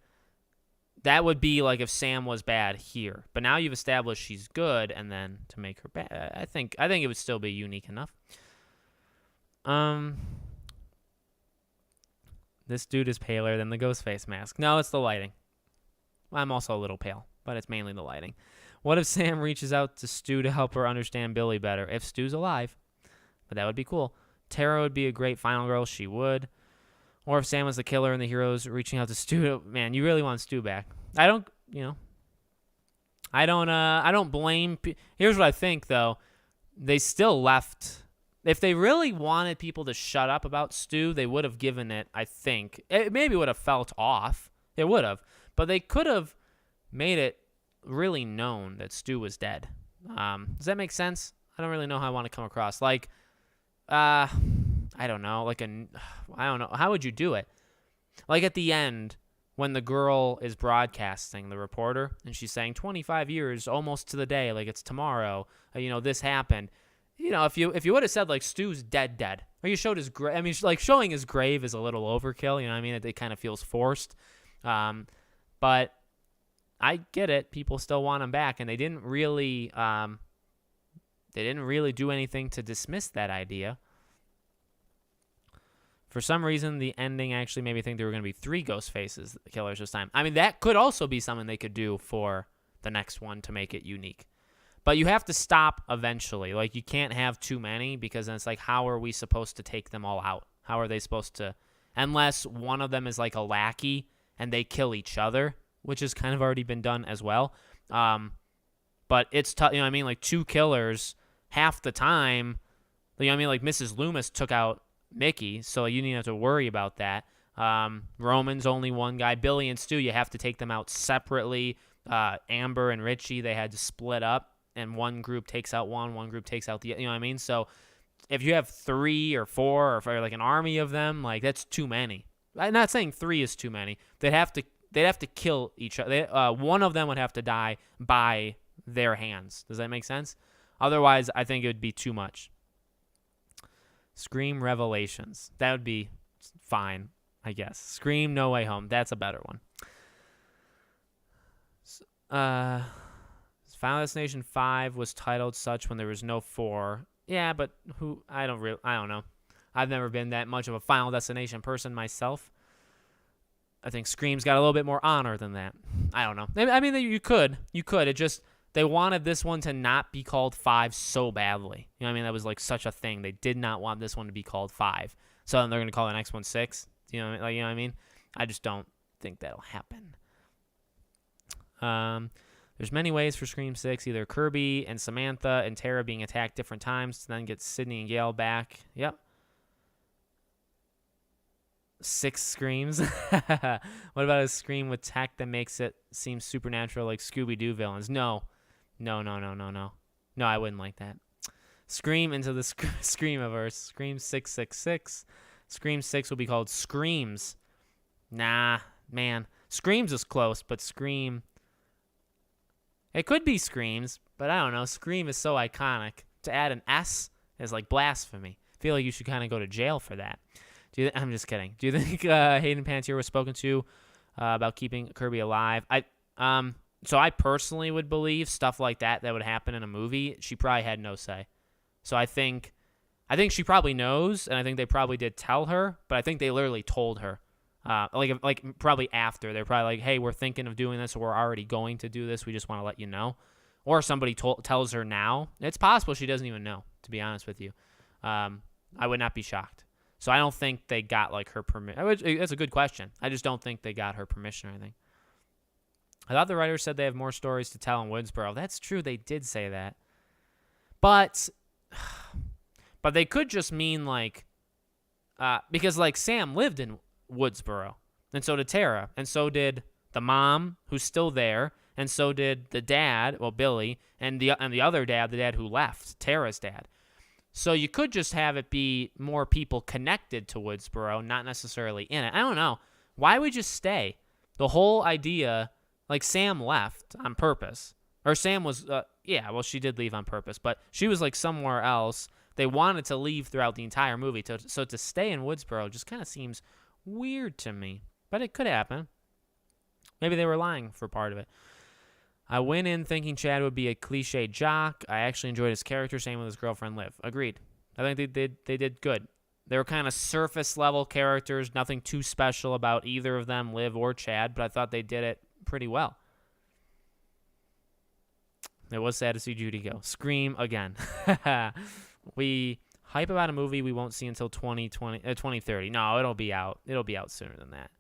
That would be like if Sam was bad here. But now you've established she's good, and then to make her bad, I think it would still be unique enough. This dude is paler than the Ghostface mask. No, it's the lighting. I'm also a little pale, but it's mainly the lighting. What if Sam reaches out to Stu to help her understand Billy better? If Stu's alive. But that would be cool. Tara would be a great final girl. She would. Or if Sam was the killer and the heroes reaching out to Stu. Man, you really want Stu back. I don't blame. Here's what I think, though. They still left. If they really wanted people to shut up about Stu, they would have given it, I think. It maybe would have felt off. It would have. But they could have made it really known that Stu was dead. Does that make sense? I don't really know how I want to come across. Like, I don't know. I don't know. How would you do it? Like at the end, when the girl is broadcasting, the reporter, and she's saying 25 years, almost to the day, like it's tomorrow, this happened. If you would have said, like, Stu's dead, or you showed his grave, I mean, like, showing his grave is a little overkill, you know what I mean? It kind of feels forced. But I get it. People still want him back, and they didn't really do anything to dismiss that idea. For some reason, the ending actually made me think there were going to be 3 Ghostfaces killers this time. I mean, that could also be something they could do for the next one to make it unique. But you have to stop eventually. Like, you can't have too many because then it's like, how are we supposed to take them all out? How are they supposed to... Unless one of them is like a lackey and they kill each other, which has kind of already been done as well. But it's tough, you know what I mean? Like, 2 killers half the time, you know what I mean? Like, Mrs. Loomis took out Mickey, so you didn't have to worry about that. Roman's only one guy. Billy and Stu, you have to take them out separately. Amber and Richie, they had to split up, and one group takes out one group takes out the, you know what I mean? So if you have 3 or 4 or like an army of them, like, that's too many. I'm not saying 3 is too many. They'd have to kill each other. One of them would have to die by their hands. Does that make sense? Otherwise, I think it would be too much. Scream Revelations. That would be fine, I guess. Scream No Way Home. That's a better one. Final Destination 5 was titled such when there was no 4. Yeah, but I don't know. I've never been that much of a Final Destination person myself. I think Scream's got a little bit more honor than that. I don't know. I mean, you could. It just, they wanted this one to not be called 5 so badly. You know what I mean? That was like such a thing. They did not want this one to be called 5. So then they're going to call the next one 6. You know what I mean? I just don't think that'll happen. There's many ways for Scream 6, either Kirby and Samantha and Tara being attacked different times to then get Sydney and Gail back. Yep. 6 screams. What about a scream with tech that makes it seem supernatural like Scooby-Doo villains? No, I wouldn't like that. Scream into the Screamiverse. Scream 666. Scream 6 will be called Screams. Nah, man. Screams is close, but Scream... It could be Screams, but I don't know. Scream is so iconic. To add an S is like blasphemy. I feel like you should kind of go to jail for that. I'm just kidding. Do you think Hayden Panettiere was spoken to about keeping Kirby alive? So I personally would believe stuff like that would happen in a movie. She probably had no say. So I think she probably knows, and I think they probably did tell her, but I think they literally told her. Like probably after. They're probably like, hey, we're thinking of doing this, or we're already going to do this. We just want to let you know. Or somebody tells her now. It's possible she doesn't even know, to be honest with you. I would not be shocked. So I don't think they got like her permission. That's a good question. I just don't think they got her permission or anything. I thought the writers said they have more stories to tell in Woodsboro. That's true. They did say that. But they could just mean like, because like Sam lived in Woodsboro, and so did Tara, and so did the mom who's still there, and so did the dad, well, Billy, and the other dad, the dad who left, Tara's dad. So you could just have it be more people connected to Woodsboro, not necessarily in it. I don't know. Why would you stay? The whole idea, like Sam left on purpose. Or Sam was, she did leave on purpose, but she was like somewhere else. They wanted to leave throughout the entire movie. So to stay in Woodsboro just kind of seems weird to me. But it could happen. Maybe they were lying for part of it. I went in thinking Chad would be a cliche jock. I actually enjoyed his character, same with his girlfriend Liv. Agreed. I think they did good. They were kind of surface level characters, nothing too special about either of them, Liv or Chad, but I thought they did it pretty well. It was sad to see Judy go. Scream again. We hype about a movie we won't see until 2030. No, it'll be out. It'll be out sooner than that.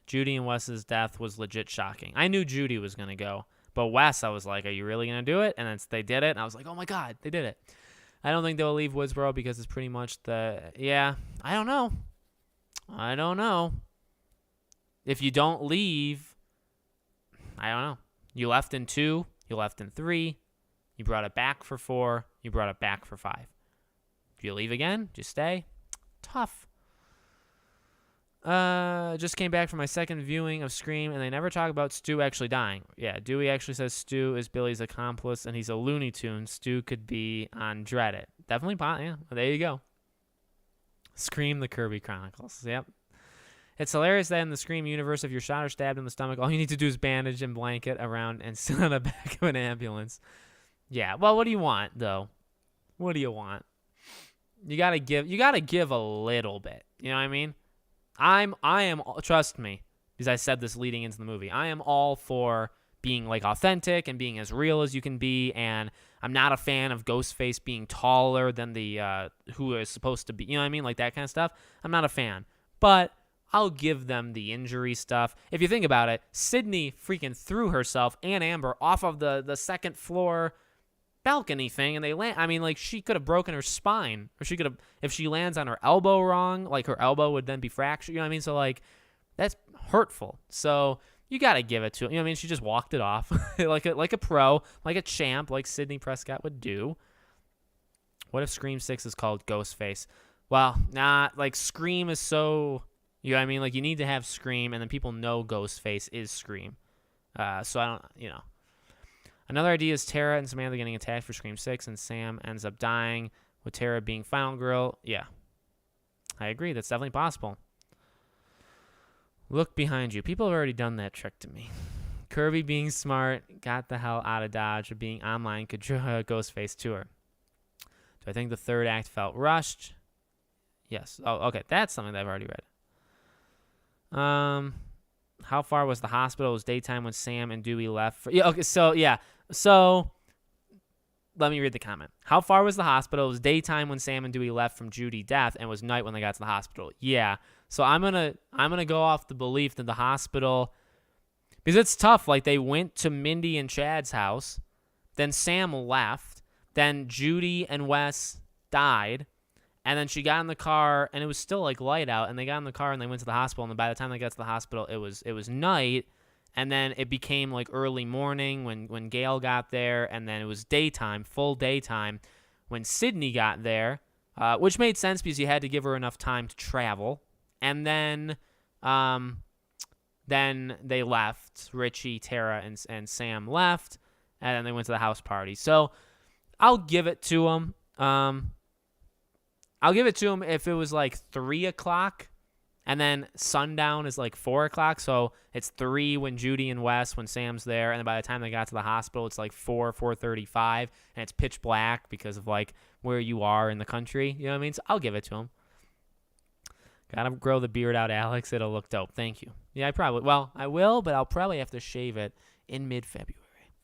Judy and Wes's death was legit shocking. I knew Judy was going to go, but Wes, I was like, are you really going to do it? And then they did it, and I was like, oh my God, they did it. I don't think they'll leave Woodsboro because it's pretty much I don't know. If you don't leave, I don't know. You left in 2, you left in 3, you brought it back for 4, you brought it back for 5. If you leave again, just stay. Tough. Just came back from my second viewing of Scream, and they never talk about Stu actually dying. Yeah, Dewey actually says Stu is Billy's accomplice, and he's a Looney Tune. Stu could be on Dread-It. Definitely, yeah, there you go. Scream the Kirby Chronicles. Yep. It's hilarious that in the Scream universe, if you're shot or stabbed in the stomach, all you need to do is bandage and blanket around and sit on the back of an ambulance. Yeah, well, what do you want, though? What do you want? You gotta give a little bit. You know what I mean? I am, trust me, because I said this leading into the movie, I am all for being like authentic and being as real as you can be, and I'm not a fan of Ghostface being taller than the who is supposed to be, you know what I mean, like that kind of stuff. I'm not a fan, but I'll give them the injury stuff. If you think about it, Sydney freaking threw herself and Amber off of the second floor balcony thing, and they land. I mean, like, she could have broken her spine, or she could have, if she lands on her elbow wrong, like her elbow would then be fractured. You know what I mean? So like, that's hurtful. So you got to give it to her. You know what I mean? She just walked it off like a pro, like a champ, like Sidney Prescott would do. What if Scream 6 is called Ghostface? Well, like Scream is so, you know what I mean? Like, you need to have Scream, and then people know Ghostface is Scream. So I don't, you know. Another idea is Tara and Samantha getting attacked for Scream 6, and Sam ends up dying, with Tara being final girl. Yeah, I agree. That's definitely possible. Look behind you. People have already done that trick to me. Kirby being smart, got the hell out of Dodge, or being online could draw a Ghostface tour. Do I think the third act felt rushed? Yes. Oh, okay. That's something that I've already read. How far was the hospital? It was daytime when Sam and Dewey left. Yeah. Okay. So let me read the comment. How far was the hospital? It was daytime when Sam and Dewey left from Judy death, and it was night when they got to the hospital. Yeah. So I'm gonna go off the belief that the hospital, because it's tough. Like, they went to Mindy and Chad's house, then Sam left, then Judy and Wes died, and then she got in the car, and it was still like light out, and they got in the car and they went to the hospital, and then by the time they got to the hospital, it was night, and then it became like early morning when Gail got there, and then it was daytime, full daytime, when Sydney got there, which made sense because you had to give her enough time to travel, and then they left. Richie, Tara, and Sam left, and then they went to the house party. So I'll give it to them. I'll give it to them if it was like 3 o'clock, and then sundown is like 4 o'clock. So it's 3 when Judy and Wes, when Sam's there, and then by the time they got to the hospital, it's like 4:35, and it's pitch black because of like where you are in the country. You know what I mean? So I'll give it to them. Gotta grow the beard out, Alex. It'll look dope. Thank you. Yeah, I will, but I'll probably have to shave it in mid-February.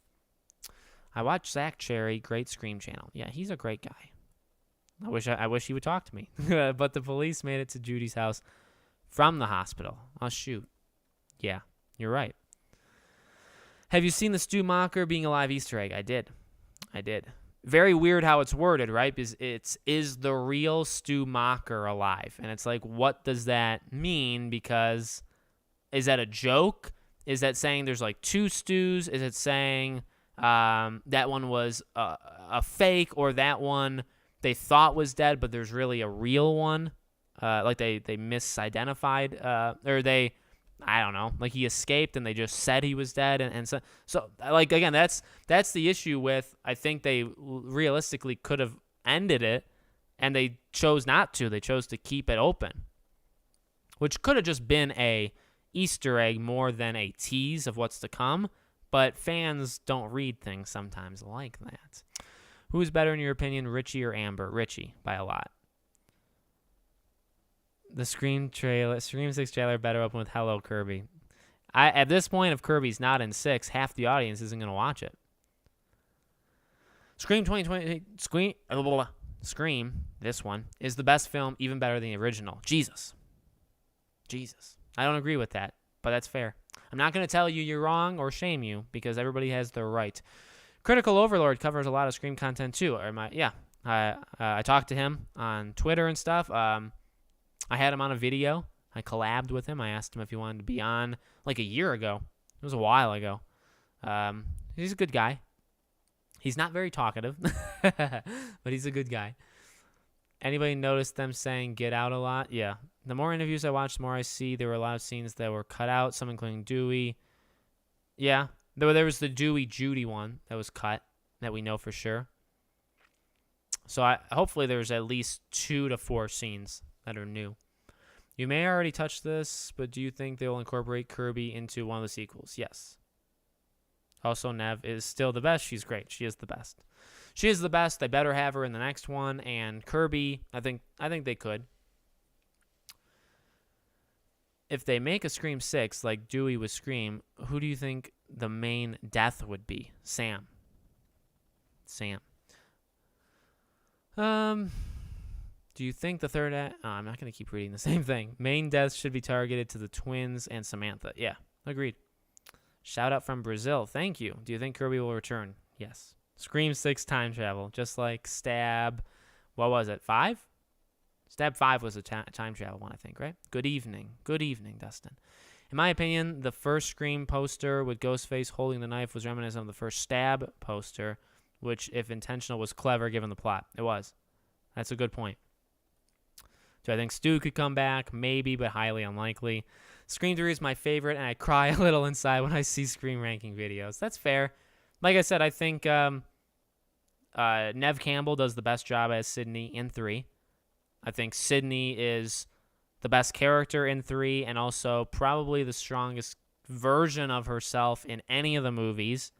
I watched Zach Cherry, great Scream channel. Yeah, he's a great guy. I wish he would talk to me. But the police made it to Judy's house from the hospital. Oh, shoot. Yeah, you're right. Have you seen the Stu Macher being a live Easter egg? I did. Very weird how it's worded, right? Because is the real Stu Macher alive? And it's like, what does that mean? Because is that a joke? Is that saying there's like 2 Stews? Is it saying that one was a fake, or that one they thought was dead, but there's really a real one? Like they misidentified, or I don't know, like he escaped and they just said he was dead. And so like, again, that's the issue with, I think they realistically could have ended it, and they chose not to. They chose to keep it open, which could have just been a Easter egg more than a tease of what's to come. But fans don't read things sometimes like that. Who's better in your opinion, Richie or Amber? Richie, by a lot. The Scream 6 trailer better open with Hello Kirby. At this point, if Kirby's not in 6, half the audience isn't going to watch it. Scream 2020, Scream, this one, is the best film, even better than the original. Jesus. I don't agree with that, but that's fair. I'm not going to tell you you're wrong or shame you, because everybody has their right. Critical Overlord covers a lot of Scream content too. I talked to him on Twitter and stuff. I had him on a video. I collabed with him. I asked him if he wanted to be on like a year ago. It was a while ago. He's a good guy. He's not very talkative, but he's a good guy. Anybody notice them saying "get out" a lot? Yeah. The more interviews I watch, the more I see there were a lot of scenes that were cut out, some including Dewey. Yeah. There was the Dewey-Judy one that was cut that we know for sure. So hopefully there's at least 2 to 4 scenes that are new. You may already touch this, but do you think they will incorporate Kirby into one of the sequels? Yes. Also, Nev is still the best. She's great. She is the best. She is the best. They better have her in the next one. And Kirby, I think they could. If they make a Scream 6 like Dewey with Scream, who do you think the main death would be? Sam. Do you think the third act... Oh, I'm not going to keep reading the same thing. Main deaths should be targeted to the twins and Samantha. Yeah, agreed. Shout out from Brazil. Thank you. Do you think Kirby will return? Yes. Scream 6 time travel, just like Stab... What was it, 5? Stab 5 was a time travel one, I think, right? Good evening. Good evening, Dustin. In my opinion, the first Scream poster with Ghostface holding the knife was reminiscent of the first Stab poster, which, if intentional, was clever given the plot. It was. That's a good point. Do I think Stu could come back? Maybe, but highly unlikely. Scream 3 is my favorite, and I cry a little inside when I see Scream ranking videos. That's fair. Like I said, I think Nev Campbell does the best job as Sydney in 3. I think Sydney is the best character in 3, and also probably the strongest version of herself in any of the movies,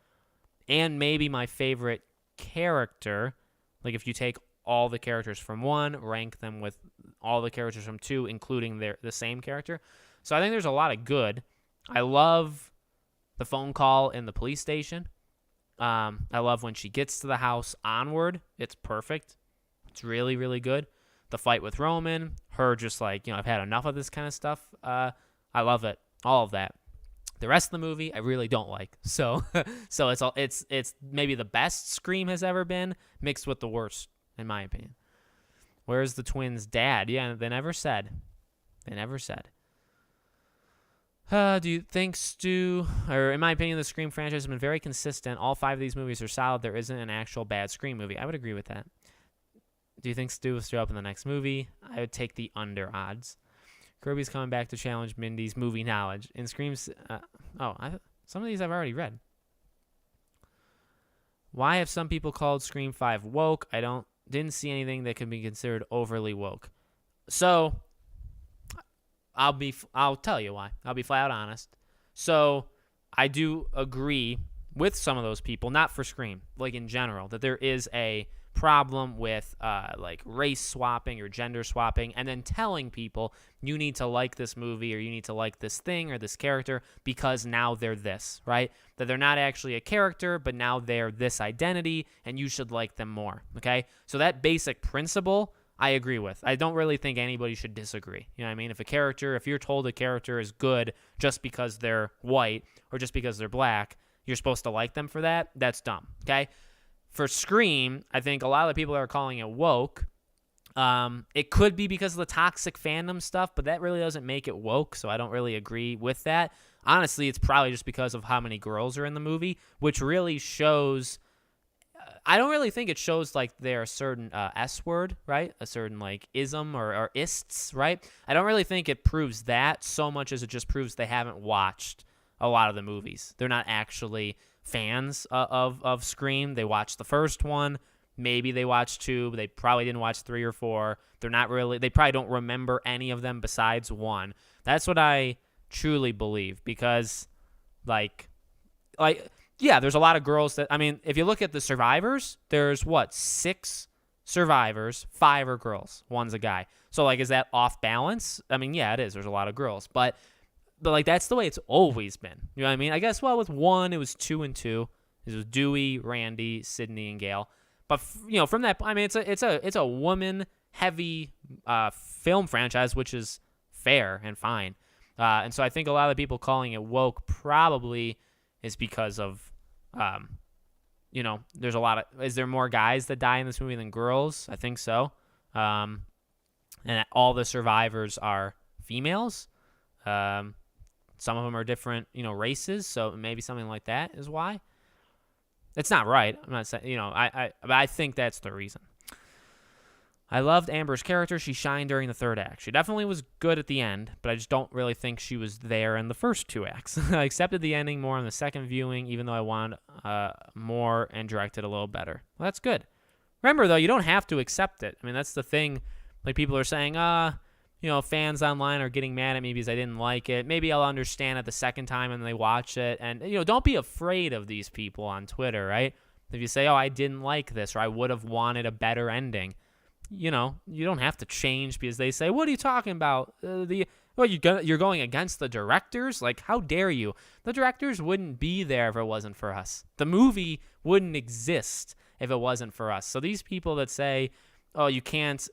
and maybe my favorite character. Like if you take all the characters from 1, rank them with all the characters from 2, including the same character. So I think there's a lot of good. I love the phone call in the police station. I love when she gets to the house onward. It's perfect. It's really, really good. The fight with Roman, her just like, I've had enough of this kind of stuff. I love it. All of that. The rest of the movie, I really don't like. So it's maybe the best Scream has ever been, mixed with the worst, in my opinion. Where's the twins' dad? Yeah, they never said. Do you think Stu, or in my opinion, the Scream franchise has been very consistent. All 5 of these movies are solid. There isn't an actual bad Scream movie. I would agree with that. Do you think Stu will show up in the next movie? I would take the under odds. Kirby's coming back to challenge Mindy's movie knowledge. In Scream's, some of these I've already read. Why have some people called Scream 5 woke? Didn't see anything that could be considered overly woke. So, I'll tell you why. I'll be flat out honest. So, I do agree with some of those people, not for Scream, like in general, that there is a problem with like race swapping or gender swapping, and then telling people you need to like this movie or you need to like this thing or this character because now they're this, right? That they're not actually a character, but now they're this identity and you should like them more, okay? So that basic principle I agree with. I don't really think anybody should disagree. You know what I mean? If you're told a character is good just because they're white or just because they're black, you're supposed to like them for that, that's dumb, okay? For Scream, I think a lot of the people that are calling it woke, it could be because of the toxic fandom stuff, but that really doesn't make it woke, so I don't really agree with that. Honestly, it's probably just because of how many girls are in the movie, which really shows... I don't really think it shows like they're a certain S word, right? A certain like ism or ists, right? I don't really think it proves that so much as it just proves they haven't watched a lot of the movies. They're not actually fans of Scream. They watched the first one. Maybe they watched 2, but they probably didn't watch 3 or 4. They probably don't remember any of them besides 1. That's what I truly believe because yeah, there's a lot of girls that, if you look at the survivors, there's 6 survivors, 5 are girls, 1's a guy. So is that off balance? Yeah, it is. There's a lot of girls, but that's the way it's always been. You know what I mean? I guess, with 1, it was 2 and 2. It was Dewey, Randy, Sydney, and Gail. But, from that, it's a woman-heavy film franchise, which is fair and fine. And so I think a lot of the people calling it woke probably is because of, there's a lot of, is there more guys that die in this movie than girls? I think so. And all the survivors are females. Some of them are different, races, so maybe something like that is why. It's not right. I'm not saying, but I think that's the reason. I loved Amber's character. She shined during the 3rd act. She definitely was good at the end, but I just don't really think she was there in the first 2 acts. I accepted the ending more on the second viewing, even though I wanted more and directed a little better. Well, that's good. Remember, though, you don't have to accept it. That's the thing. Like, people are saying, fans online are getting mad at me because I didn't like it. Maybe I'll understand it the second time and they watch it. And, don't be afraid of these people on Twitter, right? If you say, I didn't like this, or I would have wanted a better ending, you don't have to change because they say, what are you talking about? You're going against the directors? Like, how dare you? The directors wouldn't be there if it wasn't for us. The movie wouldn't exist if it wasn't for us. So these people that say, you can't,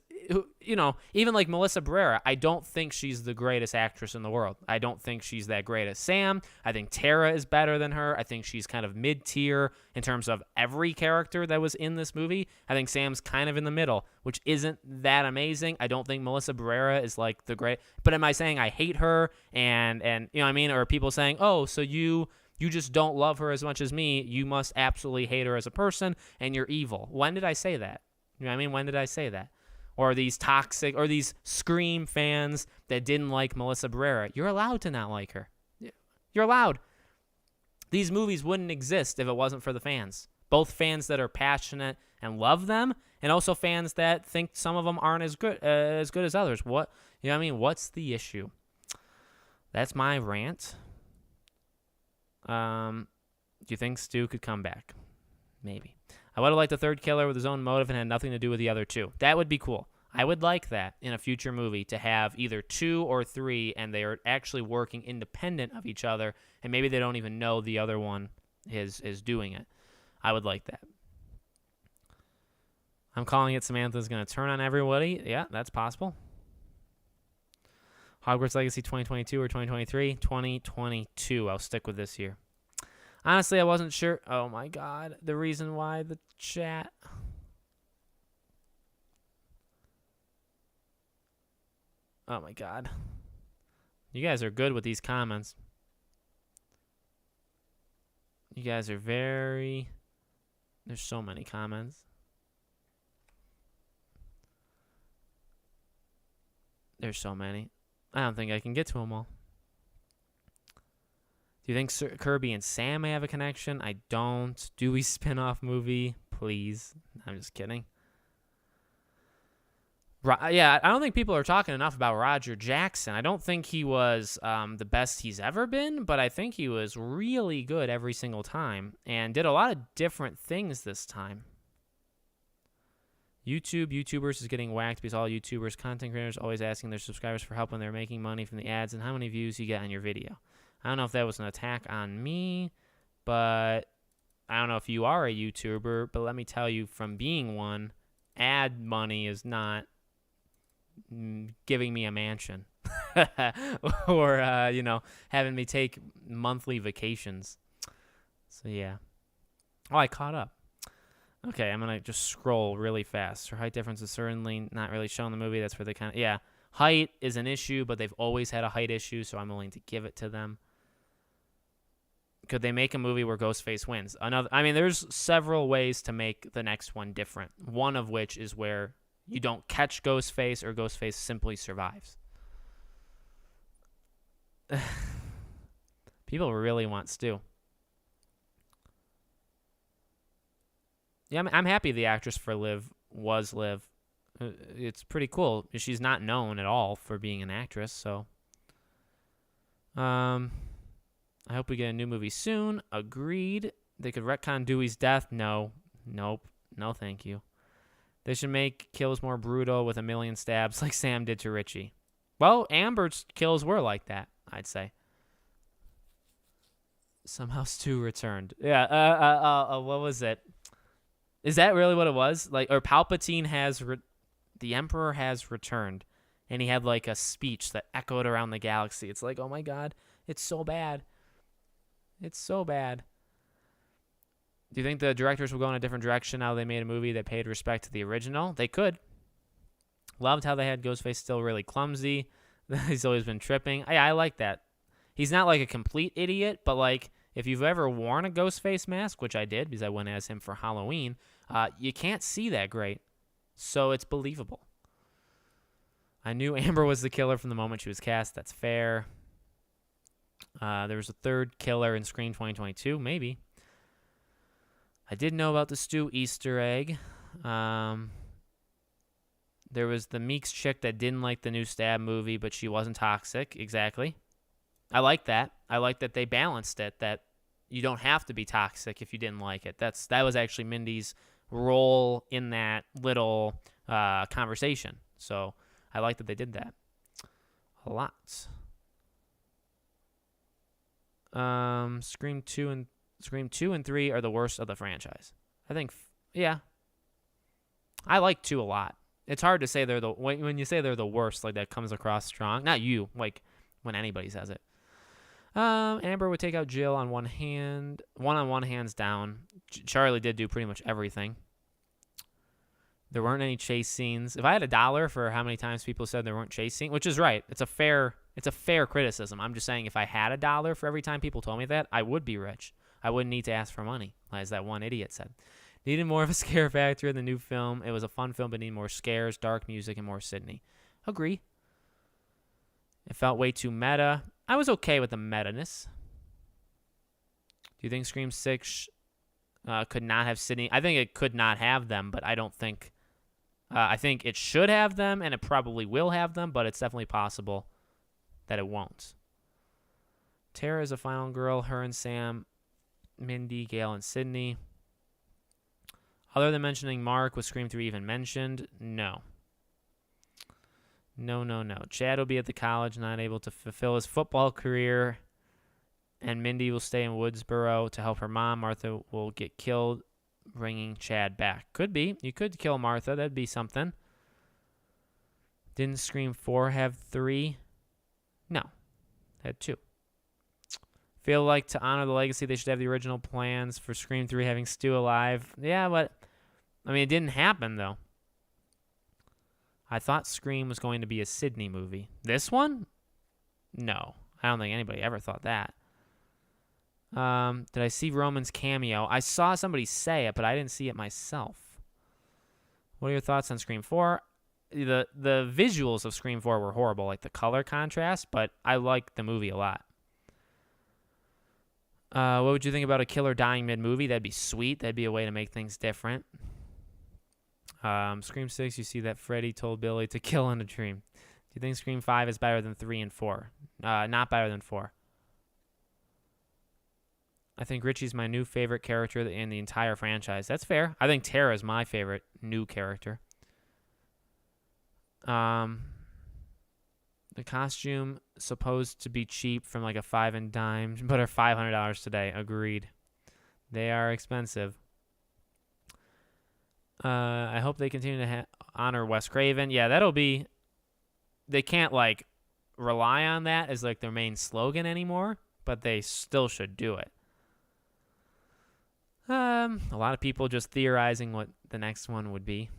even like Melissa Barrera, I don't think she's the greatest actress in the world. I don't think she's that great as Sam. I think Tara is better than her. I think she's kind of mid-tier in terms of every character that was in this movie. I think Sam's kind of in the middle, which isn't that amazing. I don't think Melissa Barrera is like the great, but am I saying I hate her and you know what I mean? Or are people saying, so you just don't love her as much as me. You must absolutely hate her as a person and you're evil. When did I say that? You know what I mean? When did I say that? Or these toxic, or these Scream fans that didn't like Melissa Barrera. You're allowed to not like her. You're allowed. These movies wouldn't exist if it wasn't for the fans. Both fans that are passionate and love them, and also fans that think some of them aren't as good as others. What, you know what I mean? What's the issue? That's my rant. Do you think Stu could come back? Maybe. I would have liked the third killer with his own motive and had nothing to do with the other two. That would be cool. I would like that in a future movie, to have either 2 or 3 and they are actually working independent of each other, and maybe they don't even know the other one is doing it. I would like that. I'm calling it Samantha's going to turn on everybody. Yeah, that's possible. Hogwarts Legacy 2022 or 2023? 2022. I'll stick with this year. Honestly, I wasn't sure. Oh, my God. The reason why the chat. Oh, my God. You guys are good with these comments. You guys are very... There's so many comments. There's so many. I don't think I can get to them all. Do you think Kirby and Sam may have a connection? I don't. Dewey spin-off movie? Please. I'm just kidding. Yeah, I don't think people are talking enough about Roger Jackson. I don't think he was the best he's ever been, but I think he was really good every single time and did a lot of different things this time. YouTubers is getting whacked because all YouTubers, content creators, always asking their subscribers for help when they're making money from the ads and how many views you get on your video. I don't know if that was an attack on me, but I don't know if you are a YouTuber, but let me tell you, from being one, ad money is not giving me a mansion or, having me take monthly vacations. So, yeah. Oh, I caught up. Okay, I'm going to just scroll really fast. Her height difference is certainly not really shown in the movie. That's where they kind of... Yeah, height is an issue, but they've always had a height issue, so I'm willing to give it to them. Could they make a movie where Ghostface wins? There's several ways to make the next one different. One of which is where you don't catch Ghostface or Ghostface simply survives. People really want Stu. Yeah, I'm happy the actress for Liv was Liv. It's pretty cool. She's not known at all for being an actress, so... I hope we get a new movie soon. Agreed. They could retcon Dewey's death. No. Nope. No, thank you. They should make kills more brutal with a million stabs like Sam did to Richie. Well, Amber's kills were like that, I'd say. Somehow Stu returned. Yeah, what was it? Is that really what it was? Or Palpatine has... the Emperor has returned. And he had a speech that echoed around the galaxy. It's like, oh my God, it's so bad. It's so bad. Do you think the directors will go in a different direction now they made a movie that paid respect to the original? They could. Loved how they had Ghostface still really clumsy. He's always been tripping. I like that. He's not a complete idiot, but if you've ever worn a Ghostface mask, which I did because I went as him for Halloween, you can't see that great. So it's believable. I knew Amber was the killer from the moment she was cast. That's fair. There was a third killer in Scream 2022. Maybe. I did know about the Stu Easter egg. There was the Meeks chick that didn't like the new Stab movie, but she wasn't toxic. Exactly. I like that. I like that they balanced it, that you don't have to be toxic if you didn't like it. That was actually Mindy's role in that little conversation. So I like that they did that a lot. Scream 2 and 3 are the worst of the franchise. I think, yeah. I like 2 a lot. It's hard to say they're when you say they're the worst, that comes across strong. Not you, when anybody says it. Amber would take out Jill on one hand, one-on-one hands down. Charlie did do pretty much everything. There weren't any chase scenes. If I had $1 for how many times people said there weren't chase scenes, which is right, it's a fair criticism. I'm just saying if I had $1 for every time people told me that, I would be rich. I wouldn't need to ask for money, as that one idiot said. Needed more of a scare factor in the new film. It was a fun film, but needed more scares, dark music, and more Sydney. Agree. It felt way too meta. I was okay with the meta-ness. Do you think Scream 6 could not have Sydney? I think it could not have them, but I don't think... I think it should have them, and it probably will have them, but it's definitely possible that it won't. Tara is a final girl. Her and Sam, Mindy, Gail, and Sydney. Other than mentioning Mark, was Scream 3 even mentioned? No. No. Chad will be at the college, not able to fulfill his football career. And Mindy will stay in Woodsboro to help her mom. Martha will get killed, bringing Chad back. Could be. You could kill Martha. That'd be something. Didn't Scream 4 have 3? No. Had 2. Feel like to honor the legacy, they should have the original plans for Scream 3 having Stu alive. Yeah, but, I mean, it didn't happen, though. I thought Scream was going to be a Sydney movie. This one? No. I don't think anybody ever thought that. Did I see Roman's cameo? I saw somebody say it, but I didn't see it myself. What are your thoughts on Scream 4? The visuals of Scream 4 were horrible, like the color contrast, but I liked the movie a lot. What would you think about a killer dying mid-movie? That'd be sweet. That'd be a way to make things different. Scream 6, you see that Freddy told Billy to kill in a dream. Do you think Scream 5 is better than 3 and 4? Not better than 4. I think Richie's my new favorite character in the entire franchise. That's fair. I think Tara's my favorite new character. The costume supposed to be cheap from like a 5 and dime, but are $500 today. Agreed. They are expensive. I hope they continue to honor Wes Craven. Yeah, that'll be. They can't like rely on that as like their main slogan anymore, but they still should do it. A lot of people just theorizing what the next one would be,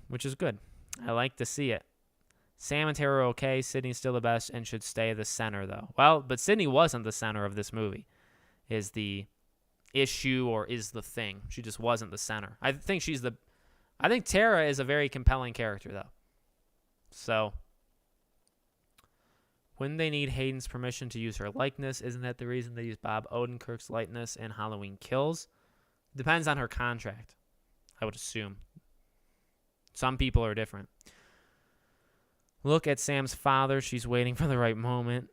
which is good. I like to see it. Sam and Tara are okay. Sydney's still the best and should stay the center, though. Well, but Sydney wasn't the center of this movie, is the issue or is the thing. She just wasn't the center. I think Tara is a very compelling character, though. So, when they need Hayden's permission to use her likeness, isn't that the reason they use Bob Odenkirk's likeness in Halloween Kills? Depends on her contract, I would assume. Some people are different. Look at Sam's father. She's waiting for the right moment.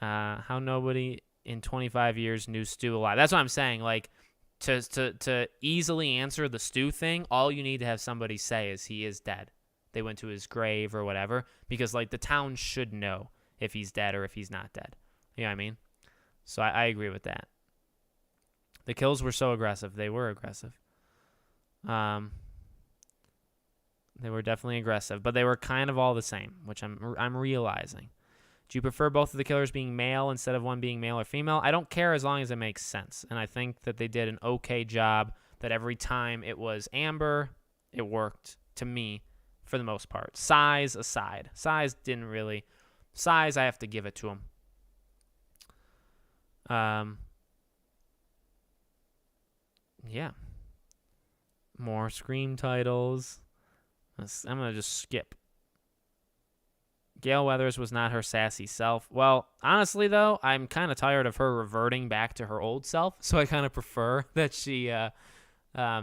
How nobody in 25 years knew Stu alive. That's what I'm saying. Like, to easily answer the Stu thing, all you need to have somebody say is he is dead. They went to his grave or whatever. Because, like, the town should know if he's dead or if he's not dead. You know what I mean? So I agree with that. The kills were so aggressive. They were aggressive. They were definitely aggressive, but they were kind of all the same, which I'm realizing. Do you prefer both of the killers being male instead of one being male or female? I don't care as long as it makes sense, and I think that they did an okay job. That every time it was Amber, it worked to me for the most part. Size aside, size I have to give it to him. Yeah. More Scream titles. I'm going to just skip. Gail Weathers was not her sassy self. Well, honestly, though, I'm kind of tired of her reverting back to her old self. So I kind of prefer that she, you know what I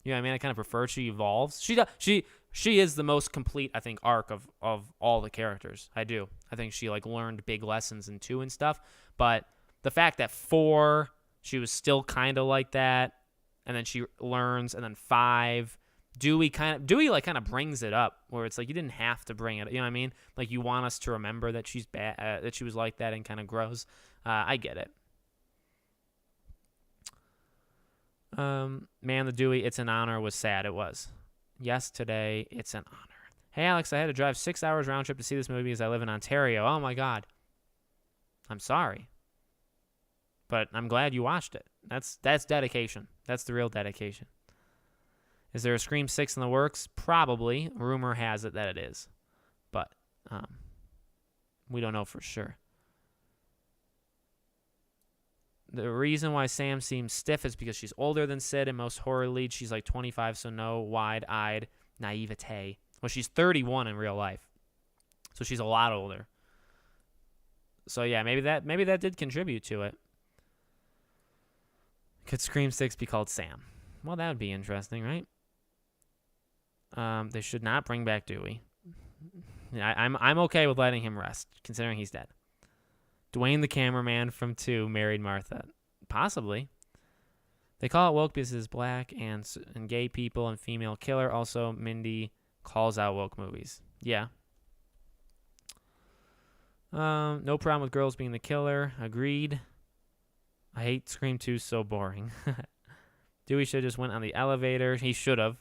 mean? I kind of prefer she evolves. She is the most complete, I think, arc of all the characters. I do. I think she, like, learned big lessons in 2 and stuff. But the fact that 4, she was still kind of like that. And then she learns, and then 5, Dewey kind of brings it up where it's like you didn't have to bring it. You know what I mean? Like you want us to remember that she's bad, that she was like that, and kind of grows. I get it. Man, the Dewey, it's an honor was sad. It was. Yes, today it's an honor. Hey, Alex, I had to drive 6 hours round trip to see this movie because I live in Ontario. Oh my God. I'm sorry. But I'm glad you watched it. That's dedication. That's the real dedication. Is there a Scream 6 in the works? Probably. Rumor has it that it is. But we don't know for sure. The reason why Sam seems stiff is because she's older than Sid. In most horror leads, she's like 25, so no wide-eyed naivete. Well, she's 31 in real life. So she's a lot older. So yeah, maybe that did contribute to it. Could Scream 6 be called Sam? Well, that would be interesting, right? They should not bring back Dewey. I'm okay with letting him rest, considering he's dead. Dwayne the cameraman from 2 married Martha. Possibly. They call it woke because it's black and gay people and female killer. Also, Mindy calls out woke movies. Yeah. No problem with girls being the killer. Agreed. I hate Scream 2, so boring. Dewey should have just went on the elevator. He should have.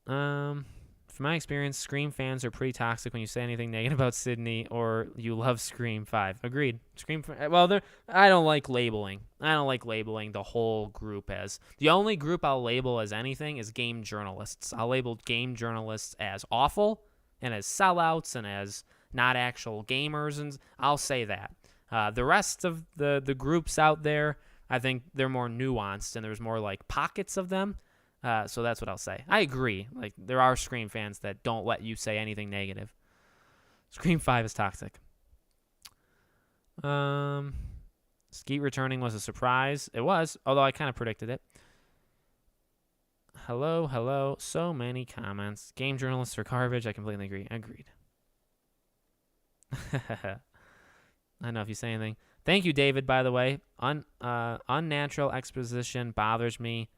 From my experience, Scream fans are pretty toxic when you say anything negative about Sydney or you love Scream 5. Agreed. I don't like labeling. I don't like labeling the whole group as. The only group I'll label as anything is game journalists. I'll label game journalists as awful and as sellouts and as not actual gamers, and I'll say that. The rest of the groups out there, I think they're more nuanced and there's more like pockets of them. So that's what I'll say. I agree. Like, there are Scream fans that don't let you say anything negative. Scream 5 is toxic. Skeet returning was a surprise. It was, although I kind of predicted it. Hello. So many comments. Game journalists are garbage. I completely agree. Agreed. I don't know if you say anything. Thank you, David, by the way. Unnatural exposition bothers me.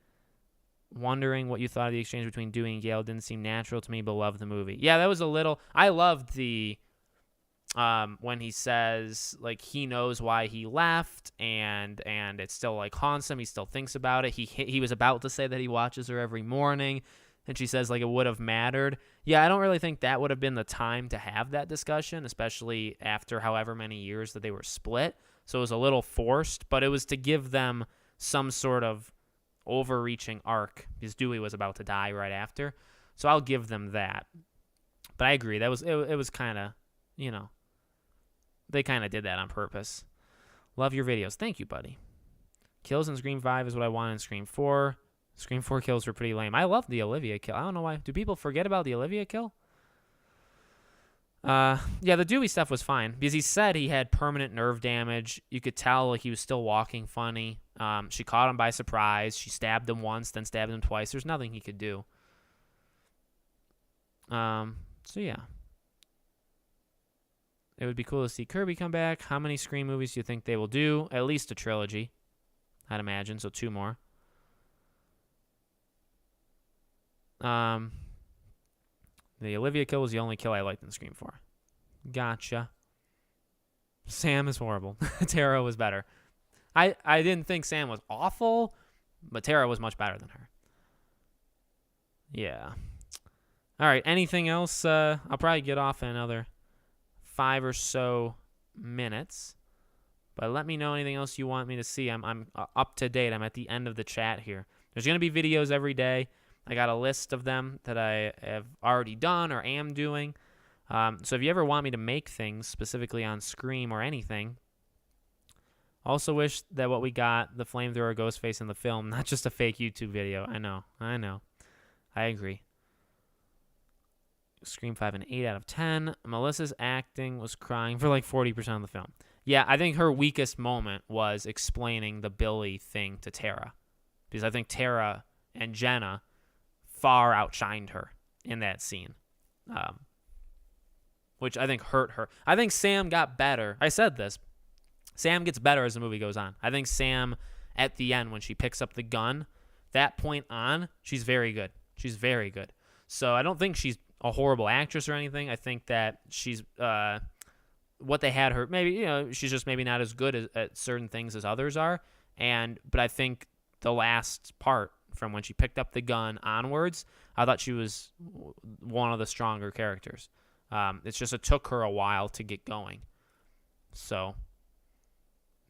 Wondering what you thought of the exchange between Dewey and Gale. Didn't seem natural to me, but loved the movie. Yeah, that was a little... I loved the... when he says, like, he knows why he left, and it still, like, haunts him. He still thinks about it. He was about to say that he watches her every morning, and she says, like, it would have mattered. Yeah, I don't really think that would have been the time to have that discussion, especially after however many years that they were split. So it was a little forced, but it was to give them some sort of overreaching arc because Dewey was about to die right after. So I'll give them that. But I agree. It was kind of, you know, they kind of did that on purpose. Love your videos. Thank you, buddy. Kills in Scream 5 is what I want in Scream 4. Scream 4 kills were pretty lame. I love the Olivia kill. I don't know why. Do people forget about the Olivia kill? Yeah, the Dewey stuff was fine because he said he had permanent nerve damage. You could tell like he was still walking funny. She caught him by surprise. She stabbed him once, then stabbed him twice. There's nothing he could do. So yeah. It would be cool to see Kirby come back. How many Scream movies do you think they will do? At least a trilogy, I'd imagine. So 2 more. The Olivia kill was the only kill I liked in Scream 4. Gotcha. Sam is horrible. Tara was better. I didn't think Sam was awful, but Tara was much better than her. Yeah. All right. Anything else? I'll probably get off in another 5 or so minutes. But let me know anything else you want me to see. I'm up to date. I'm at the end of the chat here. There's going to be videos every day. I got a list of them that I have already done or am doing. So if you ever want me to make things specifically on Scream or anything, also wish that what we got, the flamethrower Ghostface in the film, not just a fake YouTube video. I know. I agree. Scream 5 an 8 out of 10. Melissa's acting was crying for like 40% of the film. Yeah, I think her weakest moment was explaining the Billy thing to Tara. Because I think Tara and Jenna far outshined her in that scene, which I think hurt her. I think Sam got better. I said this. Sam gets better as the movie goes on. I think Sam, at the end, when she picks up the gun, that point on, she's very good. She's very good. So I don't think she's a horrible actress or anything. I think that she's what they had her. Maybe, you know, she's just maybe not as good at certain things as others are. But I think the last part, from when she picked up the gun onwards, I thought she was one of the stronger characters. It's just it took her a while to get going. So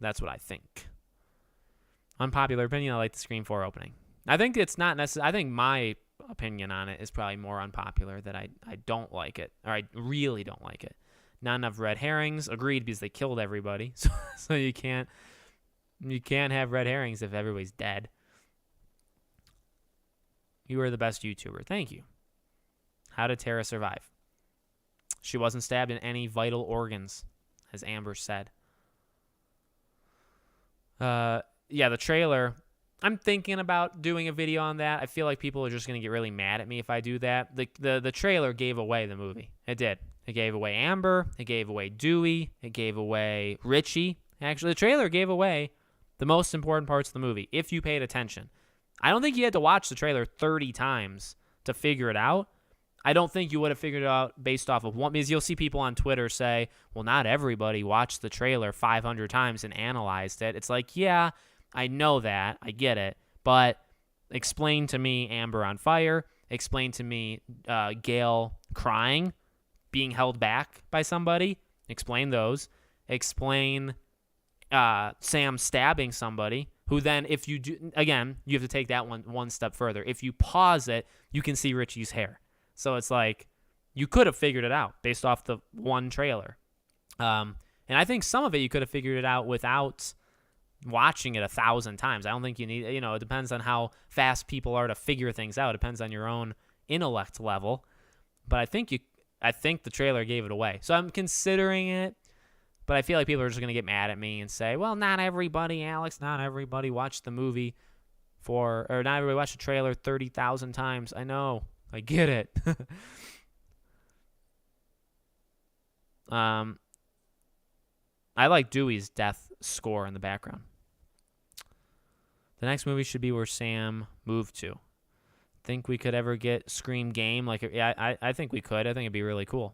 that's what I think. Unpopular opinion, I like the Scream 4 opening. I think it's not necessary. I think my opinion on it is probably more unpopular, that I don't like it, or I really don't like it. Not enough red herrings. Agreed, because they killed everybody. So you can't have red herrings if everybody's dead. You are the best YouTuber. Thank you. How did Tara survive? She wasn't stabbed in any vital organs, as Amber said. Yeah, the trailer. I'm thinking about doing a video on that. I feel like people are just going to get really mad at me if I do that. The trailer gave away the movie. It did. It gave away Amber. It gave away Dewey. It gave away Richie. Actually, the trailer gave away the most important parts of the movie, if you paid attention. I don't think you had to watch the trailer 30 times to figure it out. I don't think you would have figured it out based off of one, because you'll see people on Twitter say, well, not everybody watched the trailer 500 times and analyzed it. It's like, yeah, I know that. I get it. But explain to me Amber on fire. Explain to me Gail crying, being held back by somebody. Explain those. Explain Sam stabbing somebody, who then, if you do, again, you have to take that one step further. If you pause it, you can see Richie's hair. So it's like, you could have figured it out based off the one trailer. And I think some of it you could have figured it out without watching it 1,000 times. I don't think you need, it depends on how fast people are to figure things out. It depends on your own intellect level. But I think the trailer gave it away. So I'm considering it, but I feel like people are just going to get mad at me and say, well, not everybody, Alex, not everybody watched the movie or not everybody watched the trailer 30,000 times. I know. I get it. I like Dewey's death score in the background. The next movie should be where Sam moved to. Think we could ever get Scream game? I think we could. I think it'd be really cool.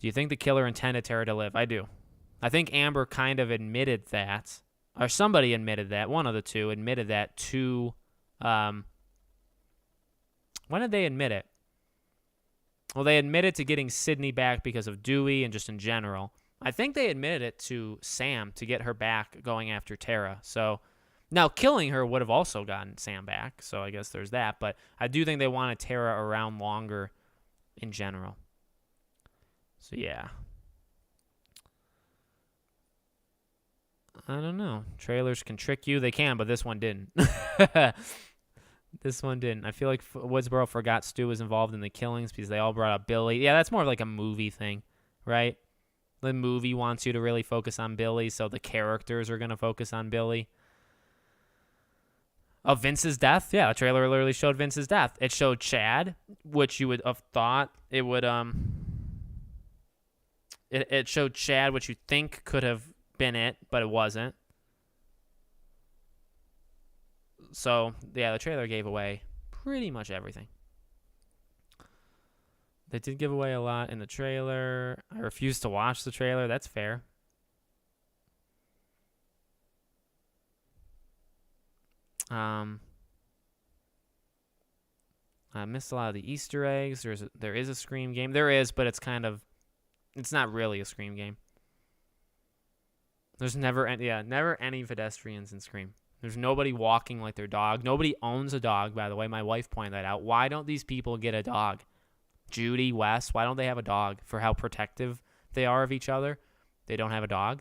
Do you think the killer intended Tara to live? I do. I think Amber kind of admitted that, or somebody admitted that. One of the two admitted that to. When did they admit it? Well, they admitted to getting Sydney back because of Dewey and just in general. I think they admitted it to Sam to get her back going after Tara. So now killing her would have also gotten Sam back. So I guess there's that. But I do think they wanted Tara around longer in general. So yeah. I don't know. Trailers can trick you. They can, but this one didn't. This one didn't. I feel like Woodsboro forgot Stu was involved in the killings because they all brought up Billy. Yeah, that's more of like a movie thing, right? The movie wants you to really focus on Billy, so the characters are going to focus on Billy. Oh, Vince's death? Yeah, the trailer literally showed Vince's death. It showed Chad, which you would have thought it would... It showed Chad, which you think could have been it, but it wasn't. So, yeah, the trailer gave away pretty much everything. They did give away a lot in the trailer. I refused to watch the trailer. That's fair. I missed a lot of the Easter eggs. There is a Scream game. There is, but it's not really a Scream game. There's never any pedestrians in Scream. There's nobody walking like their dog. Nobody owns a dog, by the way. My wife pointed that out. Why don't these people get a dog? Judy, Wes, why don't they have a dog? For how protective they are of each other, they don't have a dog.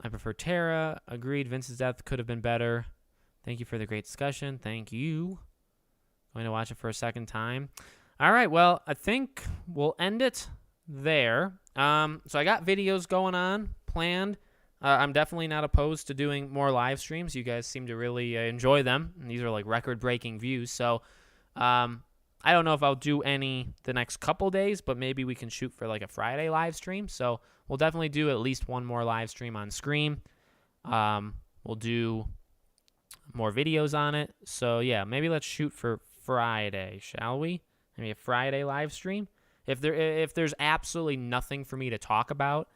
I prefer Tara. Agreed. Vince's death could have been better. Thank you for the great discussion. Thank you. Going to watch it for a second time. All right, well, I think we'll end it there. So I got videos going on, planned. I'm definitely not opposed to doing more live streams. You guys seem to really enjoy them. And these are like record-breaking views. So I don't know if I'll do any the next couple days, but maybe we can shoot for like a Friday live stream. So we'll definitely do at least one more live stream on Scream. We'll do more videos on it. So yeah, maybe let's shoot for Friday, shall we? Maybe a Friday live stream. If there's absolutely nothing for me to talk about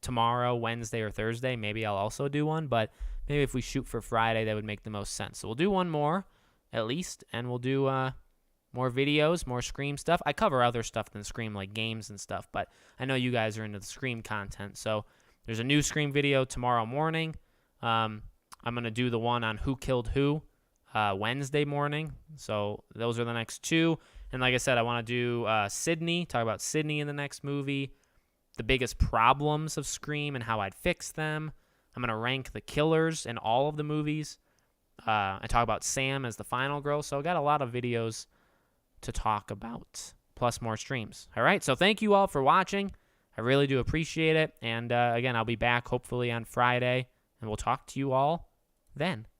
tomorrow, Wednesday, or Thursday, maybe I'll also do one. But maybe if we shoot for Friday, that would make the most sense. So we'll do one more at least, and we'll do more videos, more Scream stuff. I cover other stuff than Scream, like games and stuff, but I know you guys are into the Scream content. So there's a new Scream video tomorrow morning. I'm going to do the one on who killed who Wednesday morning. So those are the next two. And like I said, I want to do Sydney, talk about Sydney in the next movie, the biggest problems of Scream and how I'd fix them. I'm going to rank the killers in all of the movies. I talk about Sam as the final girl. So I got a lot of videos to talk about, plus more streams. All right, so thank you all for watching. I really do appreciate it. And again, I'll be back hopefully on Friday, and we'll talk to you all then.